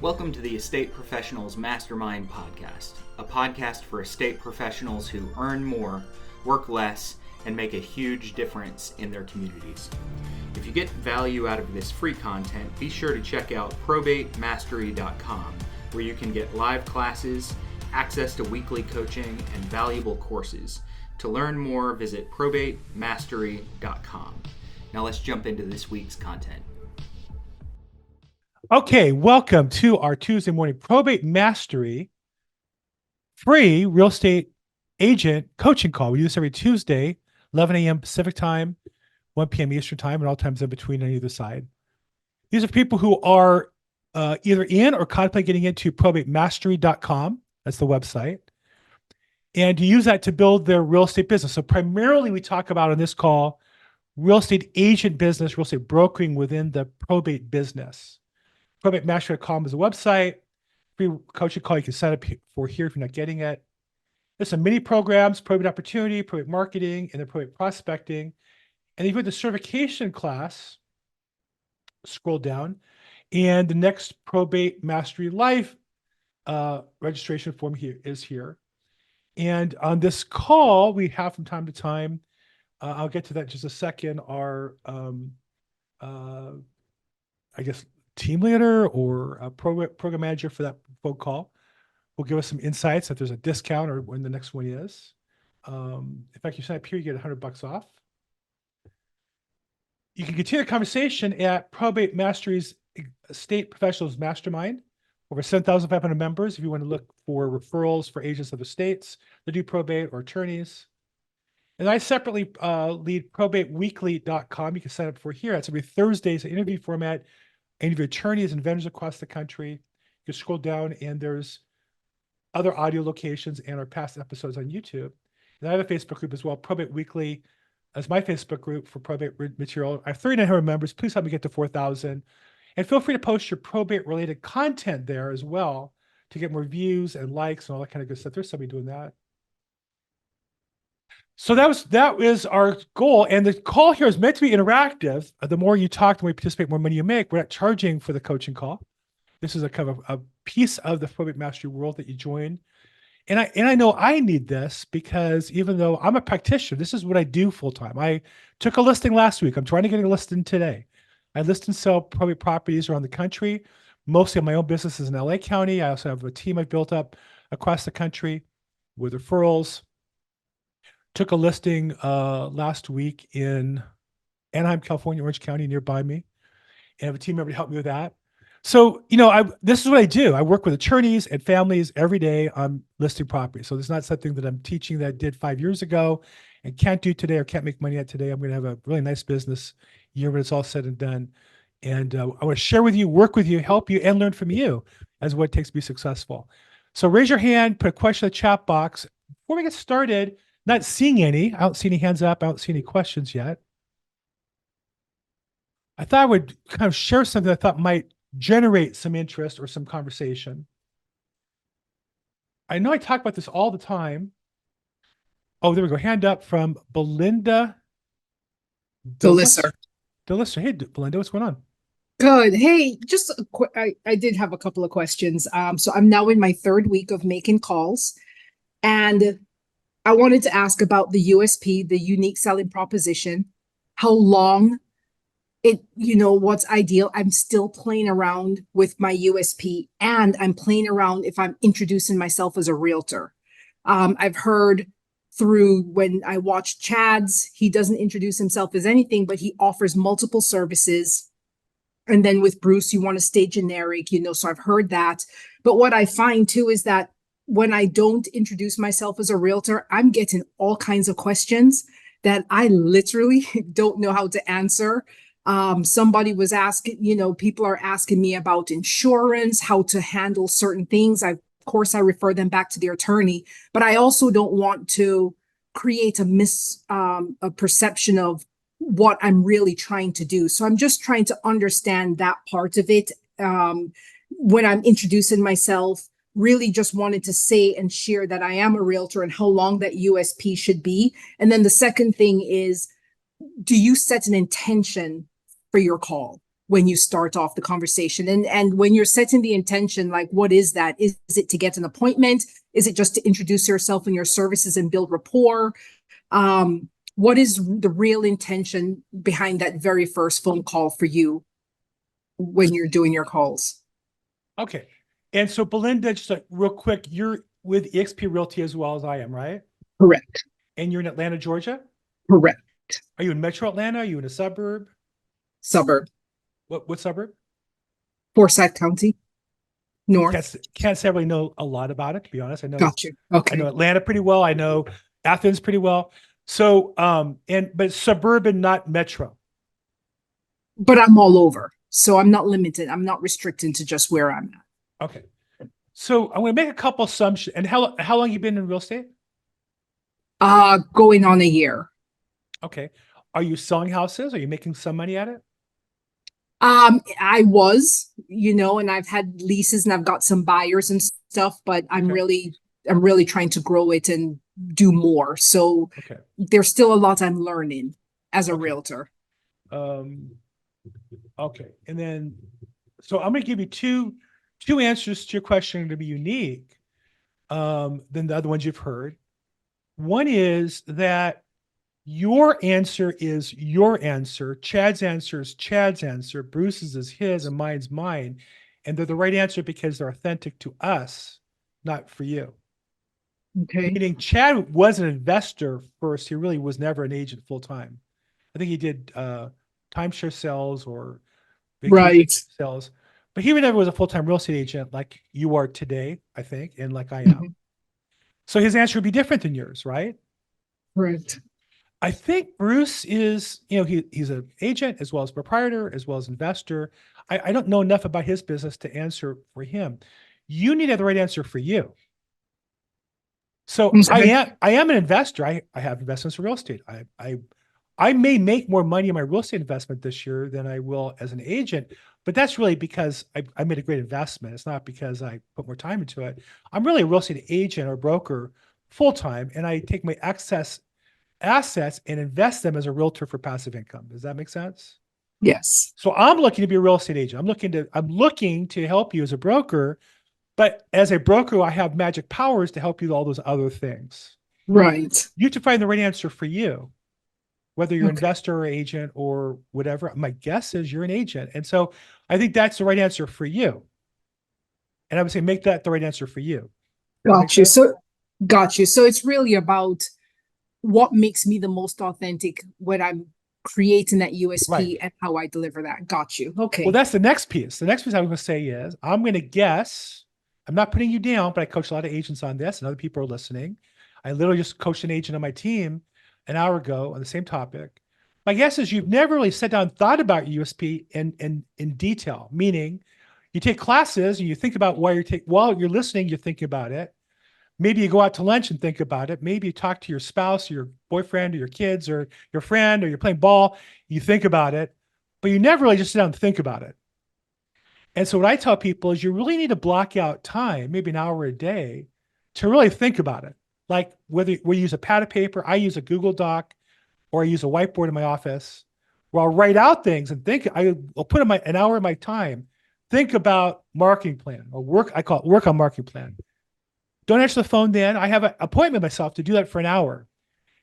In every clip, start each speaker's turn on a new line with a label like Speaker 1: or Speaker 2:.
Speaker 1: Welcome to the Estate Professionals Mastermind Podcast, a podcast for estate professionals who earn more, work less, and make a huge difference in their communities. If you get value out of this free content, be sure to check out probatemastery.com, where you can get live classes, access to weekly coaching, and valuable courses. To learn more, visit probatemastery.com. Now let's jump into this week's content.
Speaker 2: Okay, welcome to our Tuesday morning Probate Mastery free real estate agent coaching call. We do this every Tuesday, 11 a.m. Pacific time, 1 p.m. Eastern time, and all times in between on either side. These are people who are either in or contemplate getting into probatemastery.com. That's the website. And you use that to build their real estate business. So primarily we talk about on this call, real estate agent business, real estate brokering within the probate business. ProbateMastery.com is a website. Free coaching call you can sign up for here if you're not getting it. There's some mini programs, probate opportunity, probate marketing, and then probate prospecting. And if you go to the certification class, scroll down, and the next Probate Mastery Live registration form is here. And on this call, we have from time to time, I'll get to that in just a second, our, team leader or a program manager for that phone call will give us some insights if there's a discount or when the next one is. In fact, you sign up here, you get $100 off. You can continue the conversation at Probate Mastery's Estate Professionals Mastermind. Over 7,500 members. If you want to look for referrals for agents of the states that do probate or attorneys. And I separately lead probateweekly.com. You can sign up for here. It's every Thursday's interview format. Interview attorneys and vendors across the country. You can scroll down and there's other audio locations and our past episodes on YouTube. And I have a Facebook group as well, Probate Weekly as my Facebook group for probate material. I have 3,900 members. Please help me get to 4,000. And feel free to post your probate related content there as well to get more views and likes and all that kind of good stuff. There's somebody doing that. So that is our goal. And the call here is meant to be interactive. The more you talk, the more you participate, more money you make. We're not charging for the coaching call. This is a kind of a piece of the probate mastery world that you join. And I know I need this because even though I'm a practitioner, this is what I do full time. I took a listing last week. I'm trying to get a listing today. I list and sell probate properties around the country. Mostly of my own business is in LA County. I also have a team I've built up across the country with referrals. Took a listing last week in Anaheim, California, Orange County, nearby me. And I have a team member to help me with that. So, this is what I do. I work with attorneys and families every day on listing properties. So this is not something that I'm teaching that I did 5 years ago and can't do today or can't make money at today. I'm going to have a really nice business year when it's all said and done. And I want to share with you, work with you, help you, and learn from you as what it takes to be successful. So raise your hand, put a question in the chat box. Before we get started, not seeing any. I don't see any hands up. I don't see any questions yet. I thought I would kind of share something I thought might generate some interest or some conversation. I know I talk about this all the time. Oh, there we go. Hand up from Belinda.
Speaker 3: Delisser.
Speaker 2: Hey, Belinda, what's going on?
Speaker 3: Good. Hey, just I did have a couple of questions. So I'm now in my third week of making calls, and I wanted to ask about the USP, the unique selling proposition, how long what's ideal. I'm still playing around with my USP, and I'm playing around if I'm introducing myself as a realtor. I've heard through when I watch Chad's, he doesn't introduce himself as anything, but he offers multiple services. And then with Bruce, you want to stay generic, so I've heard that. But what I find too is that when I don't introduce myself as a realtor, I'm getting all kinds of questions that I literally don't know how to answer. Somebody was asking, people are asking me about insurance, how to handle certain things. Of course, I refer them back to their attorney, but I also don't want to create a perception of what I'm really trying to do. So I'm just trying to understand that part of it. When I'm introducing myself, really just wanted to say and share that I am a realtor and how long that USP should be. And then the second thing is, do you set an intention for your call? when you start off the conversation? And when you're setting the intention, like, what is that? Is it to get an appointment? Is it just to introduce yourself and your services and build rapport? What is the real intention behind that very first phone call for you when you're doing your calls?
Speaker 2: Okay. And so Belinda, just like real quick, you're with EXP Realty as well as I am, right?
Speaker 3: Correct.
Speaker 2: And you're in Atlanta, Georgia?
Speaker 3: Correct.
Speaker 2: Are you in Metro Atlanta? Are you in a suburb?
Speaker 3: Suburb.
Speaker 2: What suburb?
Speaker 3: Forsyth County. North.
Speaker 2: Can't say I really know a lot about it, to be honest. I know.
Speaker 3: Got you. Okay.
Speaker 2: I know Atlanta pretty well. I know Athens pretty well. So, but suburban, not metro.
Speaker 3: But I'm all over. So I'm not limited. I'm not restricted to just where I'm at.
Speaker 2: Okay. So I'm going to make a couple assumptions. And how long you been in real estate?
Speaker 3: Going on a year.
Speaker 2: Okay. Are you selling houses? Are you making some money at it?
Speaker 3: I was, and I've had leases and I've got some buyers and stuff, but I'm really trying to grow it and do more. So there's still a lot I'm learning as a realtor.
Speaker 2: Okay. And then, so I'm going to give you two answers to your question to be unique than the other ones you've heard. One is that your answer is your answer. Chad's answer is Chad's answer. Bruce's is his and mine's mine. And they're the right answer because they're authentic to us, not for you.
Speaker 3: Okay.
Speaker 2: Meaning Chad was an investor first. He really was never an agent full time. I think he did timeshare sales or vacation sales, but he never was a full-time real estate agent like you are today, I think, and like I am. Mm-hmm. So his answer would be different than yours, right?
Speaker 3: Right.
Speaker 2: I think Bruce is, he's an agent as well as proprietor, as well as investor. I don't know enough about his business to answer for him. You need to have the right answer for you. So I am an investor. I have investments in real estate. I may make more money in my real estate investment this year than I will as an agent, but that's really because I made a great investment. It's not because I put more time into it. I'm really a real estate agent or broker full-time, and I take my excess assets and invest them as a realtor for passive income. Does that make sense?
Speaker 3: Yes.
Speaker 2: So I'm looking to be a real estate agent. I'm looking to help you as a broker, but as a broker, I have magic powers to help you with all those other things.
Speaker 3: Right.
Speaker 2: You have to find the right answer for you, whether you're an investor or agent or whatever. My guess is you're an agent. And so I think that's the right answer for you. And I would say, make that the right answer for you.
Speaker 3: Got you. So it's really about what makes me the most authentic when I'm creating that USP and how I deliver that. Got you. Okay.
Speaker 2: Well, that's the next piece. The next piece I'm going to say is, I'm going to guess, I'm not putting you down, but I coach a lot of agents on this and other people are listening. I literally just coached an agent on my team an hour ago on the same topic. My guess is you've never really sat down and thought about USP in detail, meaning you take classes and you think about while you're listening, you're thinking about it. Maybe you go out to lunch and think about it. Maybe you talk to your spouse or your boyfriend or your kids or your friend, or you're playing ball, you think about it, but you never really just sit down and think about it. And so what I tell people is you really need to block out time, maybe an hour a day, to really think about it. Like whether we use a pad of paper, I use a Google Doc, or I use a whiteboard in my office where I'll write out things and think. I'll put in an hour of my time, think about marketing plan or work. I call it work on marketing plan. Don't answer the phone then. I have an appointment myself to do that for an hour.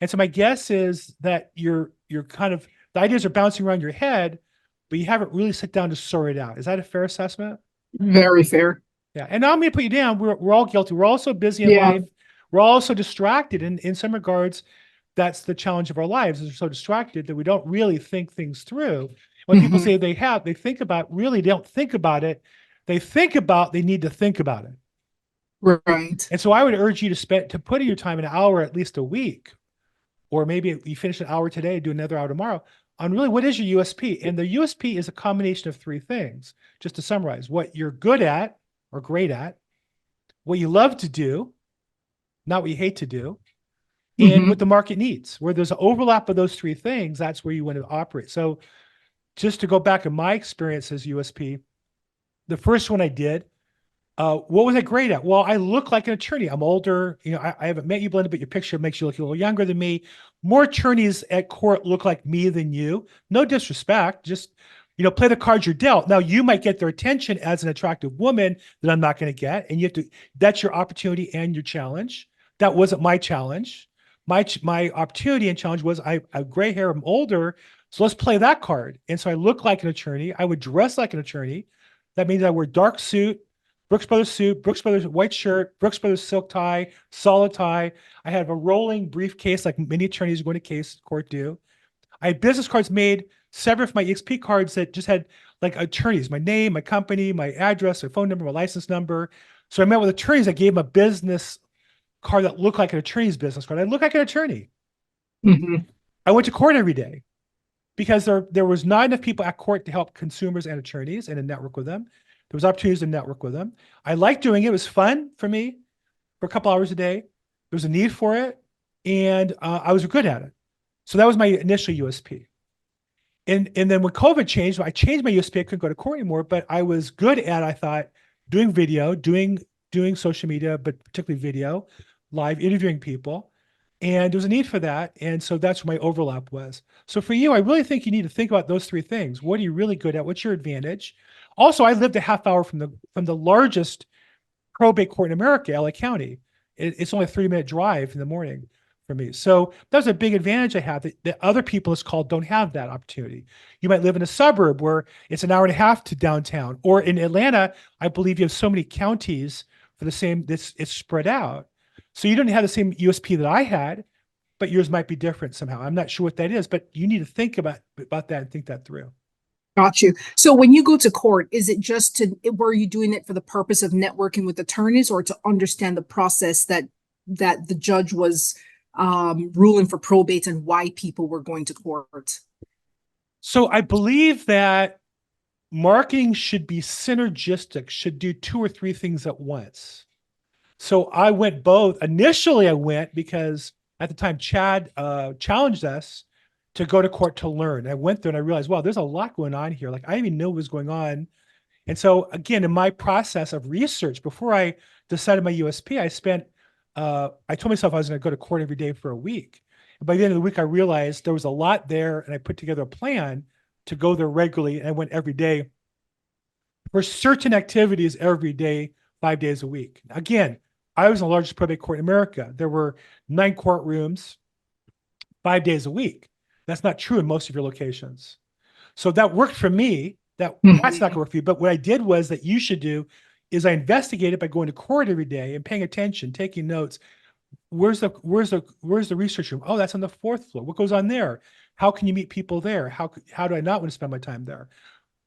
Speaker 2: And so my guess is that you're kind of, the ideas are bouncing around your head, but you haven't really sat down to sort it out. Is that a fair assessment?
Speaker 3: Very fair.
Speaker 2: Yeah. And now I'm going to put you down. We're all guilty. We're all so busy in life. We're all so distracted. And in some regards, that's the challenge of our lives, is we're so distracted that we don't really think things through. When people say they think about, really, they don't think about it. They think about, they need to think about it.
Speaker 3: Right.
Speaker 2: And so I would urge you to put in your time an hour at least a week, or maybe you finish an hour today, do another hour tomorrow, on really what is your USP. And the USP is a combination of three things, just to summarize: what you're good at or great at, what you love to do, not what you hate to do, and what the market needs. Where there's an overlap of those three things, that's where you want to operate. So just to go back in my experience as USP, the first one I did, what was I great at? Well, I look like an attorney. I'm older. I haven't met you, Belinda, but your picture makes you look a little younger than me. More attorneys at court look like me than you. No disrespect. Just, play the cards you're dealt. Now you might get their attention as an attractive woman that I'm not going to get. And that's your opportunity and your challenge. That wasn't my challenge. My opportunity and challenge was I have gray hair, I'm older. So let's play that card. And so I look like an attorney. I would dress like an attorney. That means I wear dark suit, Brooks Brothers white shirt, Brooks Brothers silk tie, solid tie. I have a rolling briefcase like many attorneys going to court do. I had business cards made separate from my EXP cards that just had like attorneys, my name, my company, my address, my phone number, my license number. So I met with attorneys. I gave them a business card that looked like an attorney's business card. I look like an attorney.
Speaker 3: Mm-hmm.
Speaker 2: I went to court every day because there was not enough people at court to help consumers and attorneys and to network with them. There was opportunities to network with them. I liked doing it. It was fun for me for a couple hours a day. There was a need for it. And I was good at it. So that was my initial USP. And then when COVID changed, I changed my USP. I couldn't go to court anymore, but I was good at, I thought, doing video, doing social media, but particularly video, live interviewing people. And there was a need for that. And so that's where my overlap was. So for you, I really think you need to think about those three things. What are you really good at? What's your advantage? Also, I lived a half hour from the largest probate court in America, LA County. It's only a 3-minute drive in the morning for me. So that's a big advantage I have that other people it's called don't have that opportunity. You might live in a suburb where it's an hour and a half to downtown, or in Atlanta, I believe you have so many counties for the same, it's spread out. So you don't have the same USP that I had, but yours might be different somehow. I'm not sure what that is, but you need to think about that and think that through.
Speaker 3: Got you. So when you go to court, is it just were you doing it for the purpose of networking with attorneys or to understand the process that the judge was ruling for probates and why people were going to court?
Speaker 2: So I believe that marketing should be synergistic, should do 2 or 3 things at once. So I went both. Initially, I went because at the time, Chad challenged us to go to court to learn. I went there and I realized, wow, there's a lot going on here. Like I didn't even know what was going on. And so again, in my process of research, before I decided my USP, I told myself I was going to go to court every day for a week. And by the end of the week, I realized there was a lot there and I put together a plan to go there regularly. And I went every day for certain activities every day, 5 days a week. Again, I was in the largest probate court in America. There were 9 courtrooms, 5 days a week. That's not true in most of your locations. So that worked for me. That's not going to work for you. But what I did was that you should do is I investigated by going to court every day and paying attention, taking notes. Where's the research room? Oh, that's on the 4th floor. What goes on there? How can you meet people there? How do I not want to spend my time there?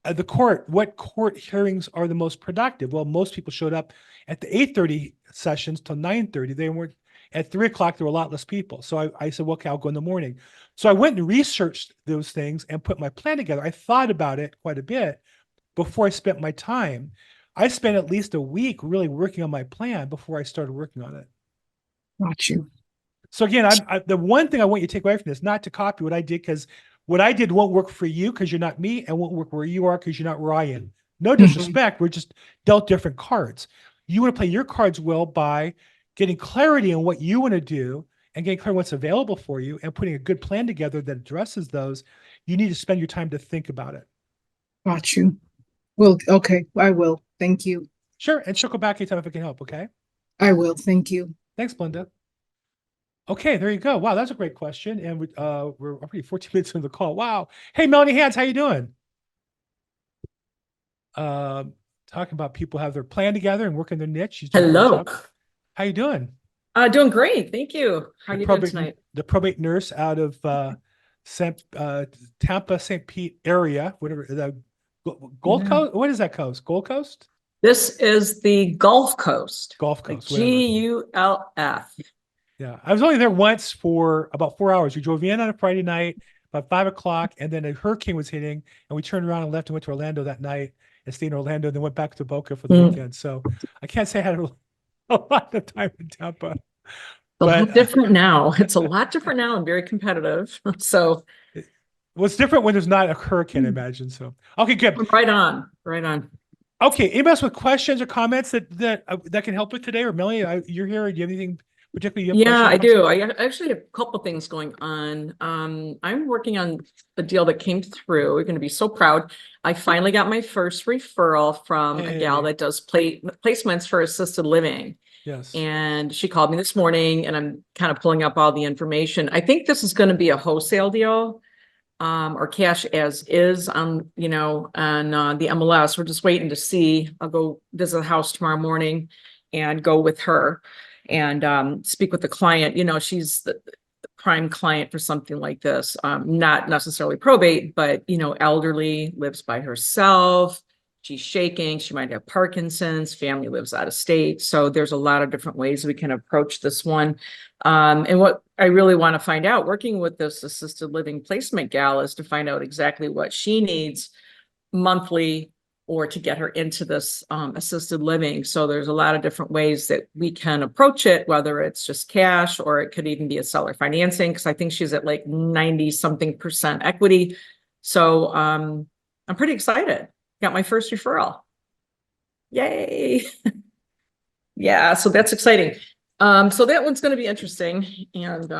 Speaker 2: What court hearings are the most productive? Well, most people showed up at the 8:30 sessions till 9:30. They weren't at 3 o'clock. There were a lot less people. So I said, well, okay, I'll go in the morning. So I went and researched those things and put my plan together. I thought about it quite a bit before I spent my time. I spent at least a week really working on my plan before I started working on it.
Speaker 3: Got you.
Speaker 2: So again, the one thing I want you to take away from this, not to copy what I did, because what I did won't work for you because you're not me, and won't work where you are because you're not where I am. No disrespect, we're just dealt different cards. You want to play your cards well by getting clarity on what you want to do and getting clear on what's available for you and putting a good plan together that addresses those. You need to spend your time to think about it.
Speaker 3: Got you. Well, okay, I will. Thank you.
Speaker 2: Sure, and circle back anytime if I can help, okay?
Speaker 3: I will. Thank you.
Speaker 2: Thanks, Belinda. Okay, there you go. Wow, that's a great question. And we're already 14 minutes into the call. Wow. Hey, Melanie Hands, how you doing? Talking about people have their plan together and working their niche. She's doing a great
Speaker 4: Hello.
Speaker 2: job. How you doing?
Speaker 4: Doing great. Thank you. How are you doing tonight?
Speaker 2: The probate nurse out of Tampa, St. Pete area, whatever. The Gold Coast? What is that coast? Gold Coast?
Speaker 4: This is the Gulf Coast.
Speaker 2: Gulf Coast.
Speaker 4: Like GULF.
Speaker 2: Yeah, I was only there once for about 4 hours. We drove in on a Friday night, about 5 o'clock, and then a hurricane was hitting, and we turned around and left and went to Orlando that night and stayed in Orlando, and then went back to Boca for the weekend. So I can't say I had a lot of time in Tampa.
Speaker 4: It's a lot different now. It's a lot different now and very competitive. So
Speaker 2: what's different when there's not a hurricane, I imagine. So okay, good.
Speaker 4: Right on. Right on.
Speaker 2: Okay, anybody else with questions or comments that can help with today? Or Melanie, you're here. Do you have anything particularly you have
Speaker 4: Yeah, I
Speaker 2: questions
Speaker 4: do.
Speaker 2: about?
Speaker 4: I actually have a couple things going on. I'm working on a deal that came through. We're going to be so proud. I finally got my first referral from a gal
Speaker 2: Hey.
Speaker 4: that does placements for assisted living.
Speaker 2: Yes.
Speaker 4: And she called me this morning and I'm kind of pulling up all the information. I think this is going to be a wholesale deal, or cash as is on, on the MLS. We're just waiting to see. I'll go visit the house tomorrow morning and go with her and speak with the client. She's the prime client for something like this. Not necessarily probate, but elderly, lives by herself. She's shaking. She might have Parkinson's. Family lives out of state. So there's a lot of different ways we can approach this one. And what I really want to find out working with this assisted living placement gal is to find out exactly what she needs monthly or to get her into this assisted living. So there's a lot of different ways that we can approach it, whether it's just cash or it could even be a seller financing, because I think she's at like 90-something% equity. So I'm pretty excited. Got my first referral. Yay. Yeah, so that's exciting. So that one's going to be interesting. And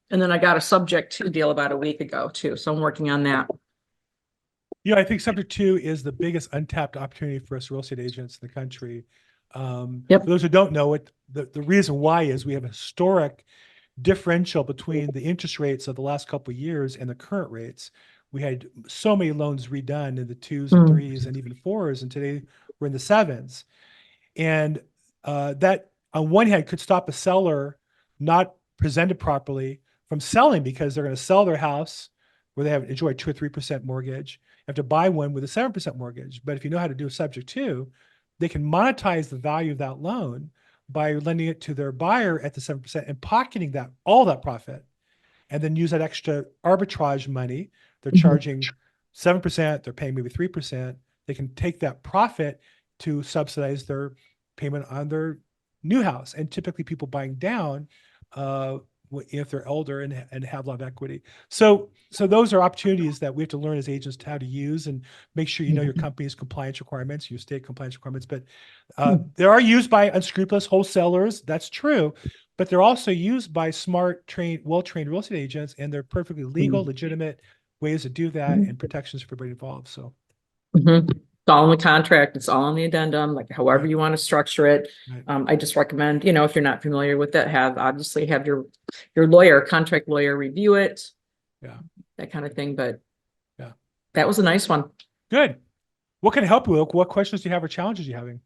Speaker 4: then I got a subject to deal about a week ago too. So I'm working on that.
Speaker 2: I think subject 2 is the biggest untapped opportunity for us real estate agents in the country.
Speaker 4: Yep.
Speaker 2: For those who don't know it, the reason why is we have a historic differential between the interest rates of the last couple of years and the current rates. We had so many loans redone in the 2s and 3s and even 4s, and today we're in the 7s. And that on one hand could stop a seller not presented properly from selling, because they're going to sell their house where they have enjoyed 2 or 3% mortgage, have to buy one with a 7% mortgage. But if you know how to do a subject 2, they can monetize the value of that loan by lending it to their buyer at the 7% and pocketing all that profit, and then use that extra arbitrage money. They're charging 7%, they're paying maybe 3%. They can take that profit to subsidize their payment on their new house. And typically people buying down if they're older and have a lot of equity. So those are opportunities that we have to learn as agents how to use, and make sure you know your company's compliance requirements, your state compliance requirements. But they are used by unscrupulous wholesalers. That's true. But they're also used by smart, well-trained real estate agents, and they're perfectly legal, legitimate ways to do that, and protections for everybody involved. So
Speaker 4: it's all in the contract. It's all in the addendum, like however you want to structure it.
Speaker 2: Right.
Speaker 4: I just recommend, if you're not familiar with it, obviously have your lawyer, contract lawyer review it.
Speaker 2: Yeah.
Speaker 4: That kind of thing. But
Speaker 2: yeah,
Speaker 4: that was a nice one.
Speaker 2: Good. What can I help you with? What questions do you have or challenges you're having?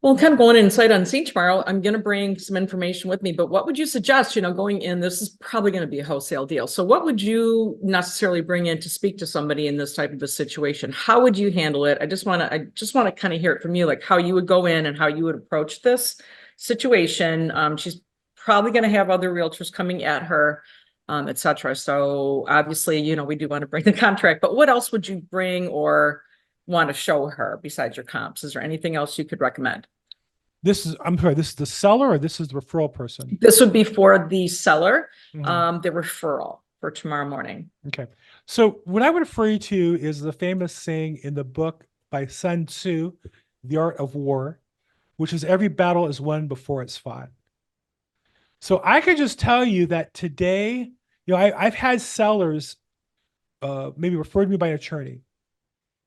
Speaker 4: Well, I'm kind of going in sight unseen tomorrow. I'm going to bring some information with me, but what would you suggest, going in? This is probably going to be a wholesale deal. So what would you necessarily bring in to speak to somebody in this type of a situation? How would you handle it? I just want to kind of hear it from you, like how you would go in and how you would approach this situation. She's probably going to have other realtors coming at her, et cetera. So obviously, we do want to bring the contract, but what else would you bring or want to show her besides your comps? Is there anything else you could recommend?
Speaker 2: I'm sorry, this is the seller or this is the referral person?
Speaker 4: This would be for the seller, the referral for tomorrow morning.
Speaker 2: Okay. So what I would refer you to is the famous saying in the book by Sun Tzu, The Art of War, which is every battle is won before it's fought. So I could just tell you that today, I've had sellers maybe referred to me by an attorney,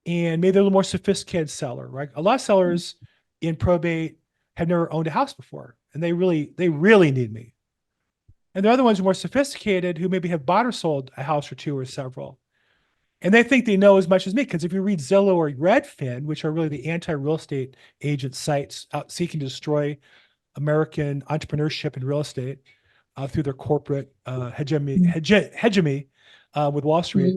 Speaker 2: and maybe they're a little more sophisticated seller, right? A lot of sellers in probate have never owned a house before, and they really need me. And the other ones are more sophisticated, who maybe have bought or sold a house or two or several. And they think they know as much as me, because if you read Zillow or Redfin, which are really the anti-real estate agent sites out seeking to destroy American entrepreneurship in real estate through their corporate hegemony with Wall Street,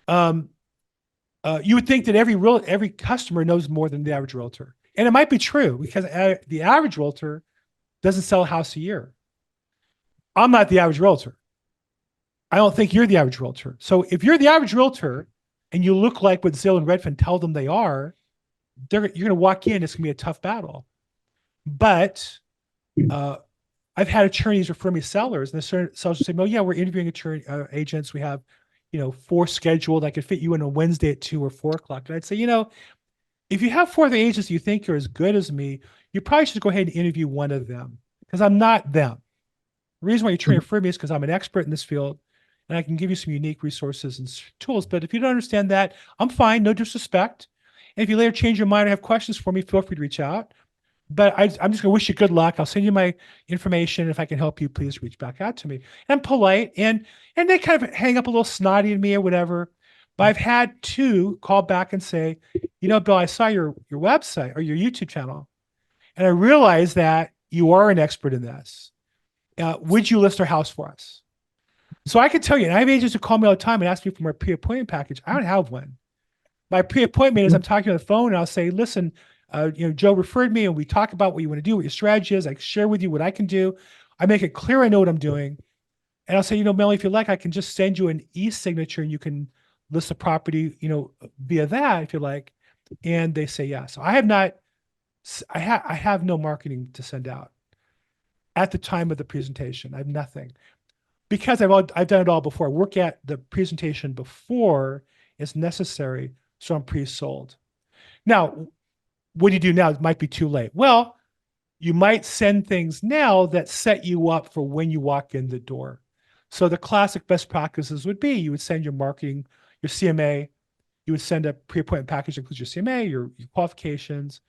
Speaker 2: you would think that every customer knows more than the average realtor. And it might be true, because the average realtor doesn't sell a house a year. I'm not the average realtor. I don't think you're the average realtor. So if you're the average realtor and you look like what Zillow and Redfin tell them they are, you're going to walk in, it's going to be a tough battle. But I've had attorneys refer me sellers, and the sellers will say, "Oh yeah, we're interviewing agents. We have, 4 scheduled. I could fit you in on Wednesday at 2 or 4 o'clock." And I'd say, if you have 4 agents you think are as good as me, you probably should go ahead and interview one of them, because I'm not them. The reason why you're trying to refer me is because I'm an expert in this field and I can give you some unique resources and tools. But if you don't understand that, I'm fine, no disrespect. And if you later change your mind or have questions for me, feel free to reach out. But I'm just going to wish you good luck. I'll send you my information. If I can help you, please reach back out to me. And I'm polite, and they kind of hang up a little snotty at me or whatever. But I've had two call back and say, Bill, I saw your website or your YouTube channel, and I realized that you are an expert in this. Would you list our house for us? So I can tell you, and I have agents who call me all the time and ask me for my pre-appointment package. I don't have one. My pre-appointment is I'm talking on the phone and I'll say, listen, Joe referred me and we talk about what you want to do, what your strategy is. I share with you what I can do. I make it clear I know what I'm doing. And I'll say, Melanie, if you like, I can just send you an e-signature and you can list the property, via that if you like. And they say, yeah. So I have no marketing to send out at the time of the presentation. I have nothing because I've done it all before. I work at the presentation before it's necessary. So I'm pre-sold. Now, what do you do now? It might be too late. Well, you might send things now that set you up for when you walk in the door. So the classic best practices would be you would send your marketing, your CMA, you would send a pre-appointment package that includes your CMA, your qualifications.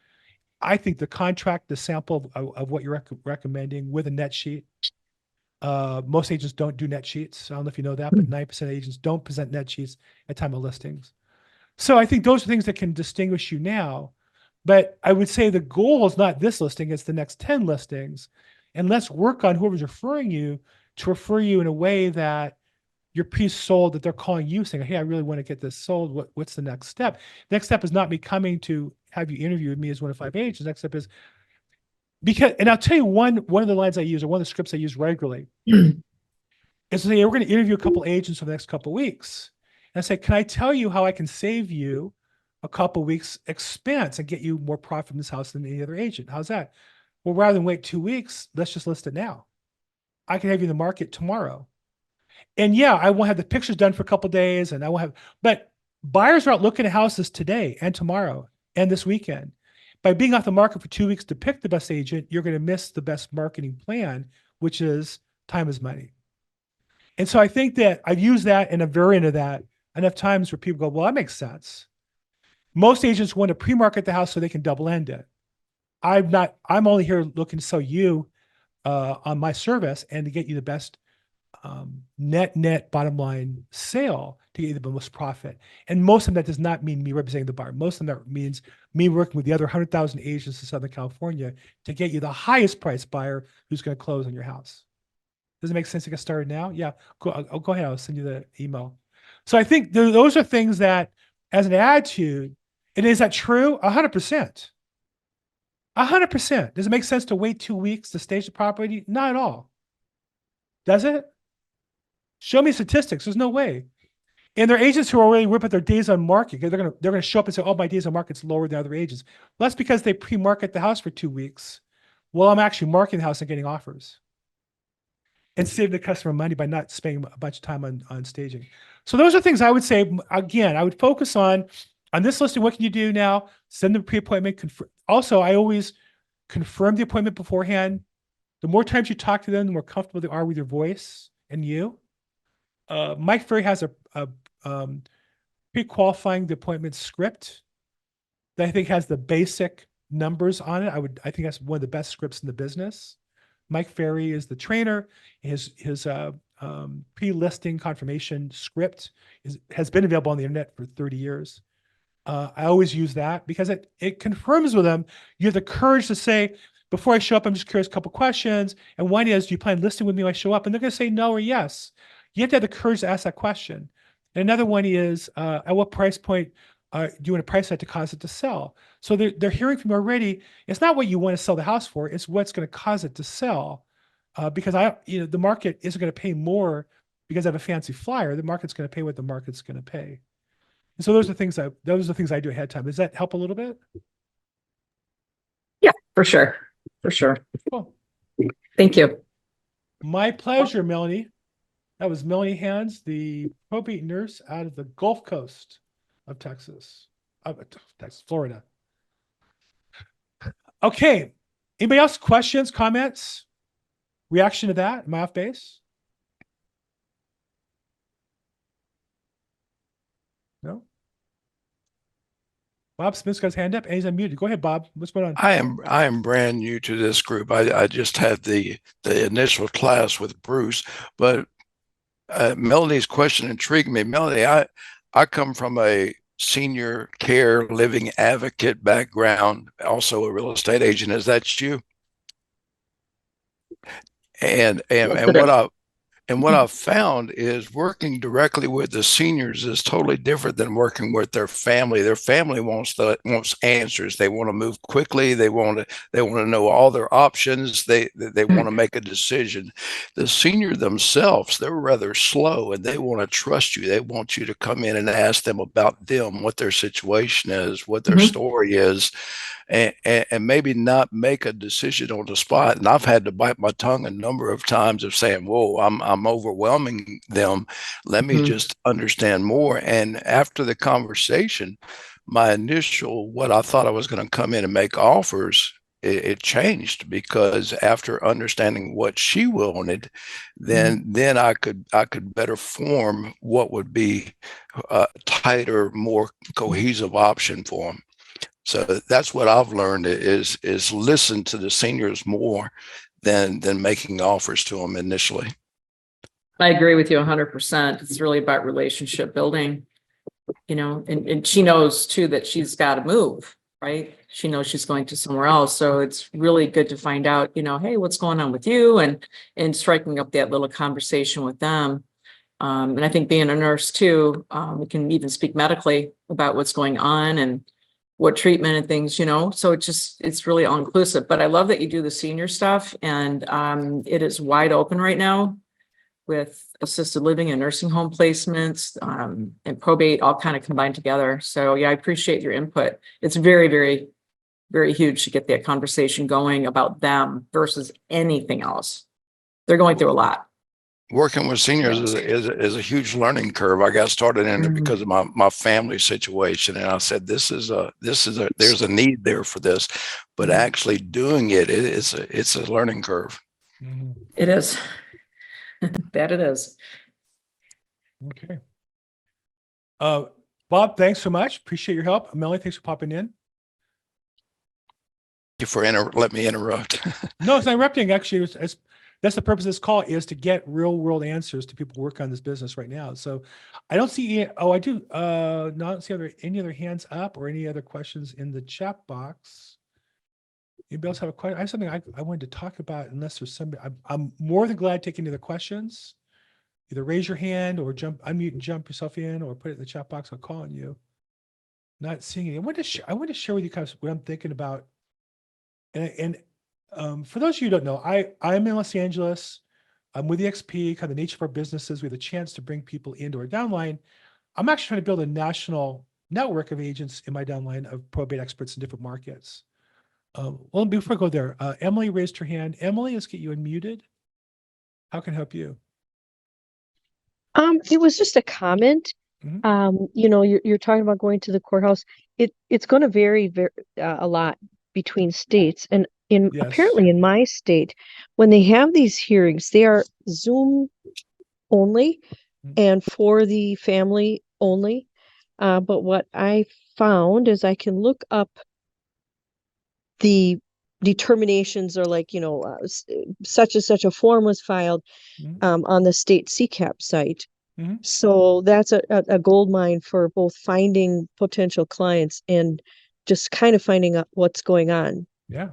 Speaker 2: I think the contract, the sample of what you're recommending with a net sheet. Most agents don't do net sheets. I don't know if you know that, but 9% of agents don't present net sheets at time of listings. So I think those are things that can distinguish you now. But I would say the goal is not this listing, it's the next 10 listings. And let's work on whoever's referring you to refer you in a way that you're pre-sold, that they're calling you saying, hey, I really want to get this sold. What's the next step? The next step is not me coming to have you interview with me as one of 5 agents. The next step is and I'll tell you one of the lines I use, or one of the scripts I use regularly, is to say, we're going to interview a couple agents for the next couple of weeks. And I say, can I tell you how I can save you a couple of weeks expense and get you more profit from this house than any other agent? How's that? Well, rather than wait 2 weeks, let's just list it now. I can have you in the market tomorrow. And yeah, I won't have the pictures done for a couple of days and but buyers are out looking at houses today and tomorrow and this weekend. By being off the market for 2 weeks to pick the best agent, you're going to miss the best marketing plan, which is time is money. And so I think that I've used that and a variant of that enough times where people go, well, that makes sense. Most agents want to pre-market the house so they can double end it. I'm only here looking to sell you on my service and to get you the best net bottom line sale to get you the most profit. And most of that does not mean me representing the buyer. Most of that means me working with the other 100,000 agents in Southern California to get you the highest price buyer who's going to close on your house. Does it make sense to get started now? Yeah, I'll go ahead. I'll send you the email. So I think those are things that, as an attitude, and is that true? 100%. 100%. Does it make sense to wait 2 weeks to stage the property? Not at all. Does it? Show me statistics. There's no way. And there are agents who are already whip at their days on market. They're gonna show up and say, "Oh, my days on market's lower than other agents." Well, that's because they pre-market the house for 2 weeks. Well, I'm actually marketing the house and getting offers, and saving the customer money by not spending a bunch of time on staging. So those are things I would say. Again, I would focus on this listing. What can you do now? Send them a pre-appointment. Also, I always confirm the appointment beforehand. The more times you talk to them, the more comfortable they are with your voice and you. Mike Ferry has a pre-qualifying the appointment script that I think has the basic numbers on it. I think that's one of the best scripts in the business. Mike Ferry is the trainer. His pre-listing confirmation script has been available on the internet for 30 years. I always use that because it confirms with them. You have the courage to say, before I show up, I'm just curious, a couple questions. And one is, do you plan listing with me when I show up? And they're going to say no or yes. You have to have the courage to ask that question. And another one is, at what price point do you want to price that to cause it to sell? So they're hearing from you already. It's not what you want to sell the house for. It's what's going to cause it to sell. Because the market isn't going to pay more because I have a fancy flyer. The market's going to pay what the market's going to pay. And so those are things I do ahead of time. Does that help a little bit?
Speaker 4: Yeah, for sure. For sure.
Speaker 2: Cool.
Speaker 4: Thank you.
Speaker 2: My pleasure, Melanie. That was Melanie Hands, the probate nurse out of the Gulf Coast of Texas, Florida. Okay. Anybody else? Questions, comments? Reaction to that? Am I off base? No? Bob Smith's got his hand up and he's unmuted. Go ahead, Bob. What's going on?
Speaker 5: I am brand new to this group. I just had the initial class with Bruce, but Melanie's question intrigued me. Melanie, I come from a senior care living advocate background, also a real estate agent. Is that you? And what I've found is working directly with the seniors is totally different than working with their family. Their family wants answers. They want to move quickly. They want to know all their options. They want to make a decision. The senior themselves, they're rather slow and they want to trust you. They want you to come in and ask them about them, what their situation is, what their story is. And maybe not make a decision on the spot. And I've had to bite my tongue a number of times of saying, whoa, I'm overwhelming them. Let me just understand more. And after the conversation, my initial, what I thought I was going to come in and make offers, it changed, because after understanding what she wanted, then I could better form what would be a tighter, more cohesive option for them. So that's what I've learned is listen to the seniors more than making offers to them initially.
Speaker 4: I agree with you 100%. It's really about relationship building, and she knows too that she's got to move, right? She knows she's going to somewhere else. So it's really good to find out, hey, what's going on with you, and striking up that little conversation with them. And I think being a nurse too, we can even speak medically about what's going on and what treatment and things, so it's really all inclusive. But I love that you do the senior stuff, and it is wide open right now with assisted living and nursing home placements, and probate all kind of combined together. So yeah, I appreciate your input. It's very, very, very huge to get that conversation going about them versus anything else. They're going through a lot.
Speaker 5: Working with seniors is a huge learning curve. I got started in it because of my family situation, and I said, there's a need there for this, but actually doing it's a learning curve.
Speaker 4: It is. That it is.
Speaker 2: Okay. Bob, thanks so much. Appreciate your help. Melanie, thanks for popping in.
Speaker 5: Thank you for let me interrupt.
Speaker 2: No, it's not interrupting. Actually, that's the purpose of this call, is to get real world answers to people who work on this business right now. So I don't see, I do not see any other hands up or any other questions in the chat box. Anybody else have a question? I have something I wanted to talk about, unless there's somebody. I'm more than glad to take any other questions. Either raise your hand or unmute and jump yourself in, or put it in the chat box. I'll call on you. Not seeing it. I want to share with you guys what I'm thinking about. And for those of you who don't know, I'm in Los Angeles. I'm with EXP. Kind of the nature of our businesses, we have a chance to bring people into our downline. I'm actually trying to build a national network of agents in my downline of probate experts in different markets. Well, before I go there, Emily raised her hand. Emily, let's get you unmuted. How can I help you?
Speaker 6: It was just a comment. You're talking about going to the courthouse. It's going to vary a lot between states, and apparently in my state, when they have these hearings, they are Zoom only and for the family only. But what I found is I can look up the determinations, or such and such a form was filed on the state Seacap site. So that's a gold mine for both finding potential clients and just kind of finding out what's going on.
Speaker 2: Yeah.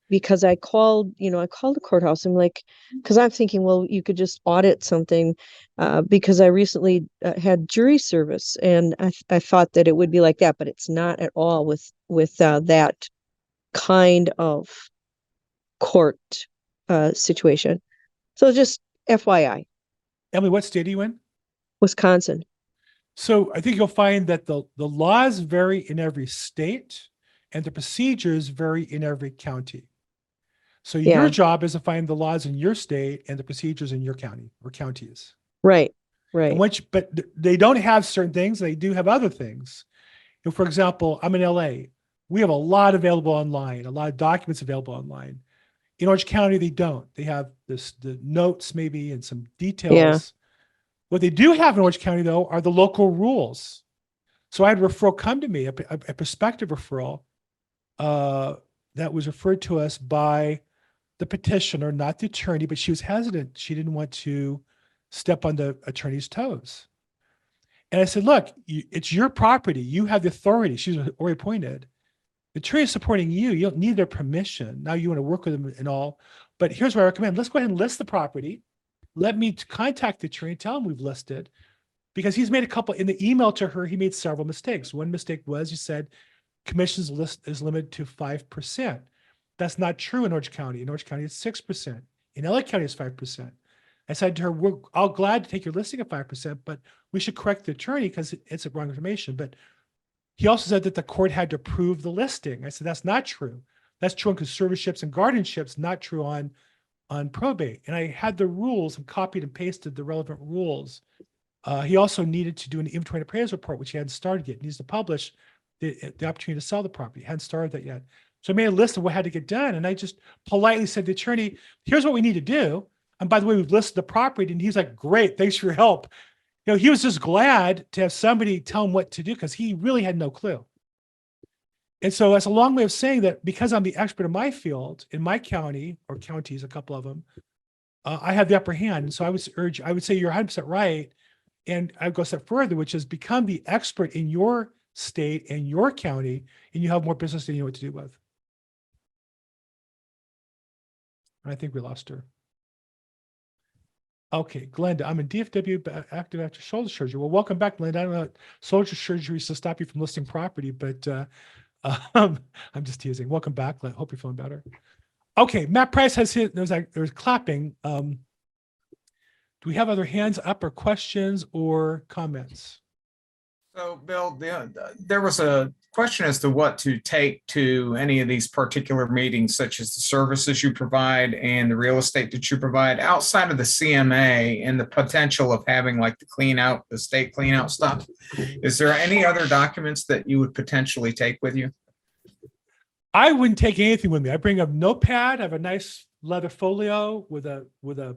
Speaker 6: Because I called the courthouse. I'm like, because I'm thinking, well, you could just audit something, because I recently had jury service, and I thought that it would be like that, but it's not at all with that kind of court situation. So just FYI.
Speaker 2: Emily, what state are you in?
Speaker 6: Wisconsin.
Speaker 2: So I think you'll find that the laws vary in every state, and the procedures vary in every county. So your job is to find the laws in your state and the procedures in your county or counties.
Speaker 6: Right.
Speaker 2: But they don't have certain things. They do have other things. For example, I'm in LA. We have a lot available online, a lot of documents available online. In Orange County, they don't. They have the notes maybe and some details.
Speaker 6: Yeah.
Speaker 2: What they do have in Orange County, though, are the local rules. So I had a referral come to me, a prospective referral that was referred to us by the petitioner, not the attorney, but she was hesitant. She didn't want to step on the attorney's toes. And I said, look, it's your property. You have the authority. She's already appointed. The attorney is supporting you. You don't need their permission. Now you want to work with them and all. But here's what I recommend. Let's go ahead and list the property. Let me contact the attorney, tell him we've listed, because he's made a couple, in the email to her, he made several mistakes. One mistake was he said commissions list is limited to 5%. That's not true in Orange County. In Orange County, it's 6%. In LA County, it's 5%. I said to her, we're all glad to take your listing at 5%, but we should correct the attorney because it's the wrong information. But he also said that the court had to approve the listing. I said, that's not true. That's true on conservatorships and guardianships, not true on probate. And I had the rules and copied and pasted the relevant rules. He also needed to do an inventory and appraisal report, which he hadn't started yet. He needs to publish the opportunity to sell the property. He hadn't started that yet. So I made a list of what had to get done. And I just politely said to the attorney, here's what we need to do. And by the way, we've listed the property. And he's like, great, thanks for your help. You know, he was just glad to have somebody tell him what to do because he really had no clue. And so that's a long way of saying that because I'm the expert in my field, in my county or counties, a couple of them, I have the upper hand. And so I would say you're 100% right. And I'd go a step further, which is become the expert in your state and your county, and you have more business than you know what to do with. I think we lost her. Okay, Glenda, I'm in DFW active after shoulder surgery. Well, welcome back, Glenda. I don't know, shoulder surgery is to stop you from listing property, but I'm just teasing. Welcome back. I hope you're feeling better. Okay, Matt Price has hit. There's clapping. Do we have other hands up or questions or comments?
Speaker 7: So, Bill, there was a question as to what to take to any of these particular meetings, such as the services you provide and the real estate that you provide outside of the CMA and the potential of having like the state clean out stuff. Is there any other documents that you would potentially take with you?
Speaker 2: I wouldn't take anything with me. I bring a notepad. I have a nice leather folio with a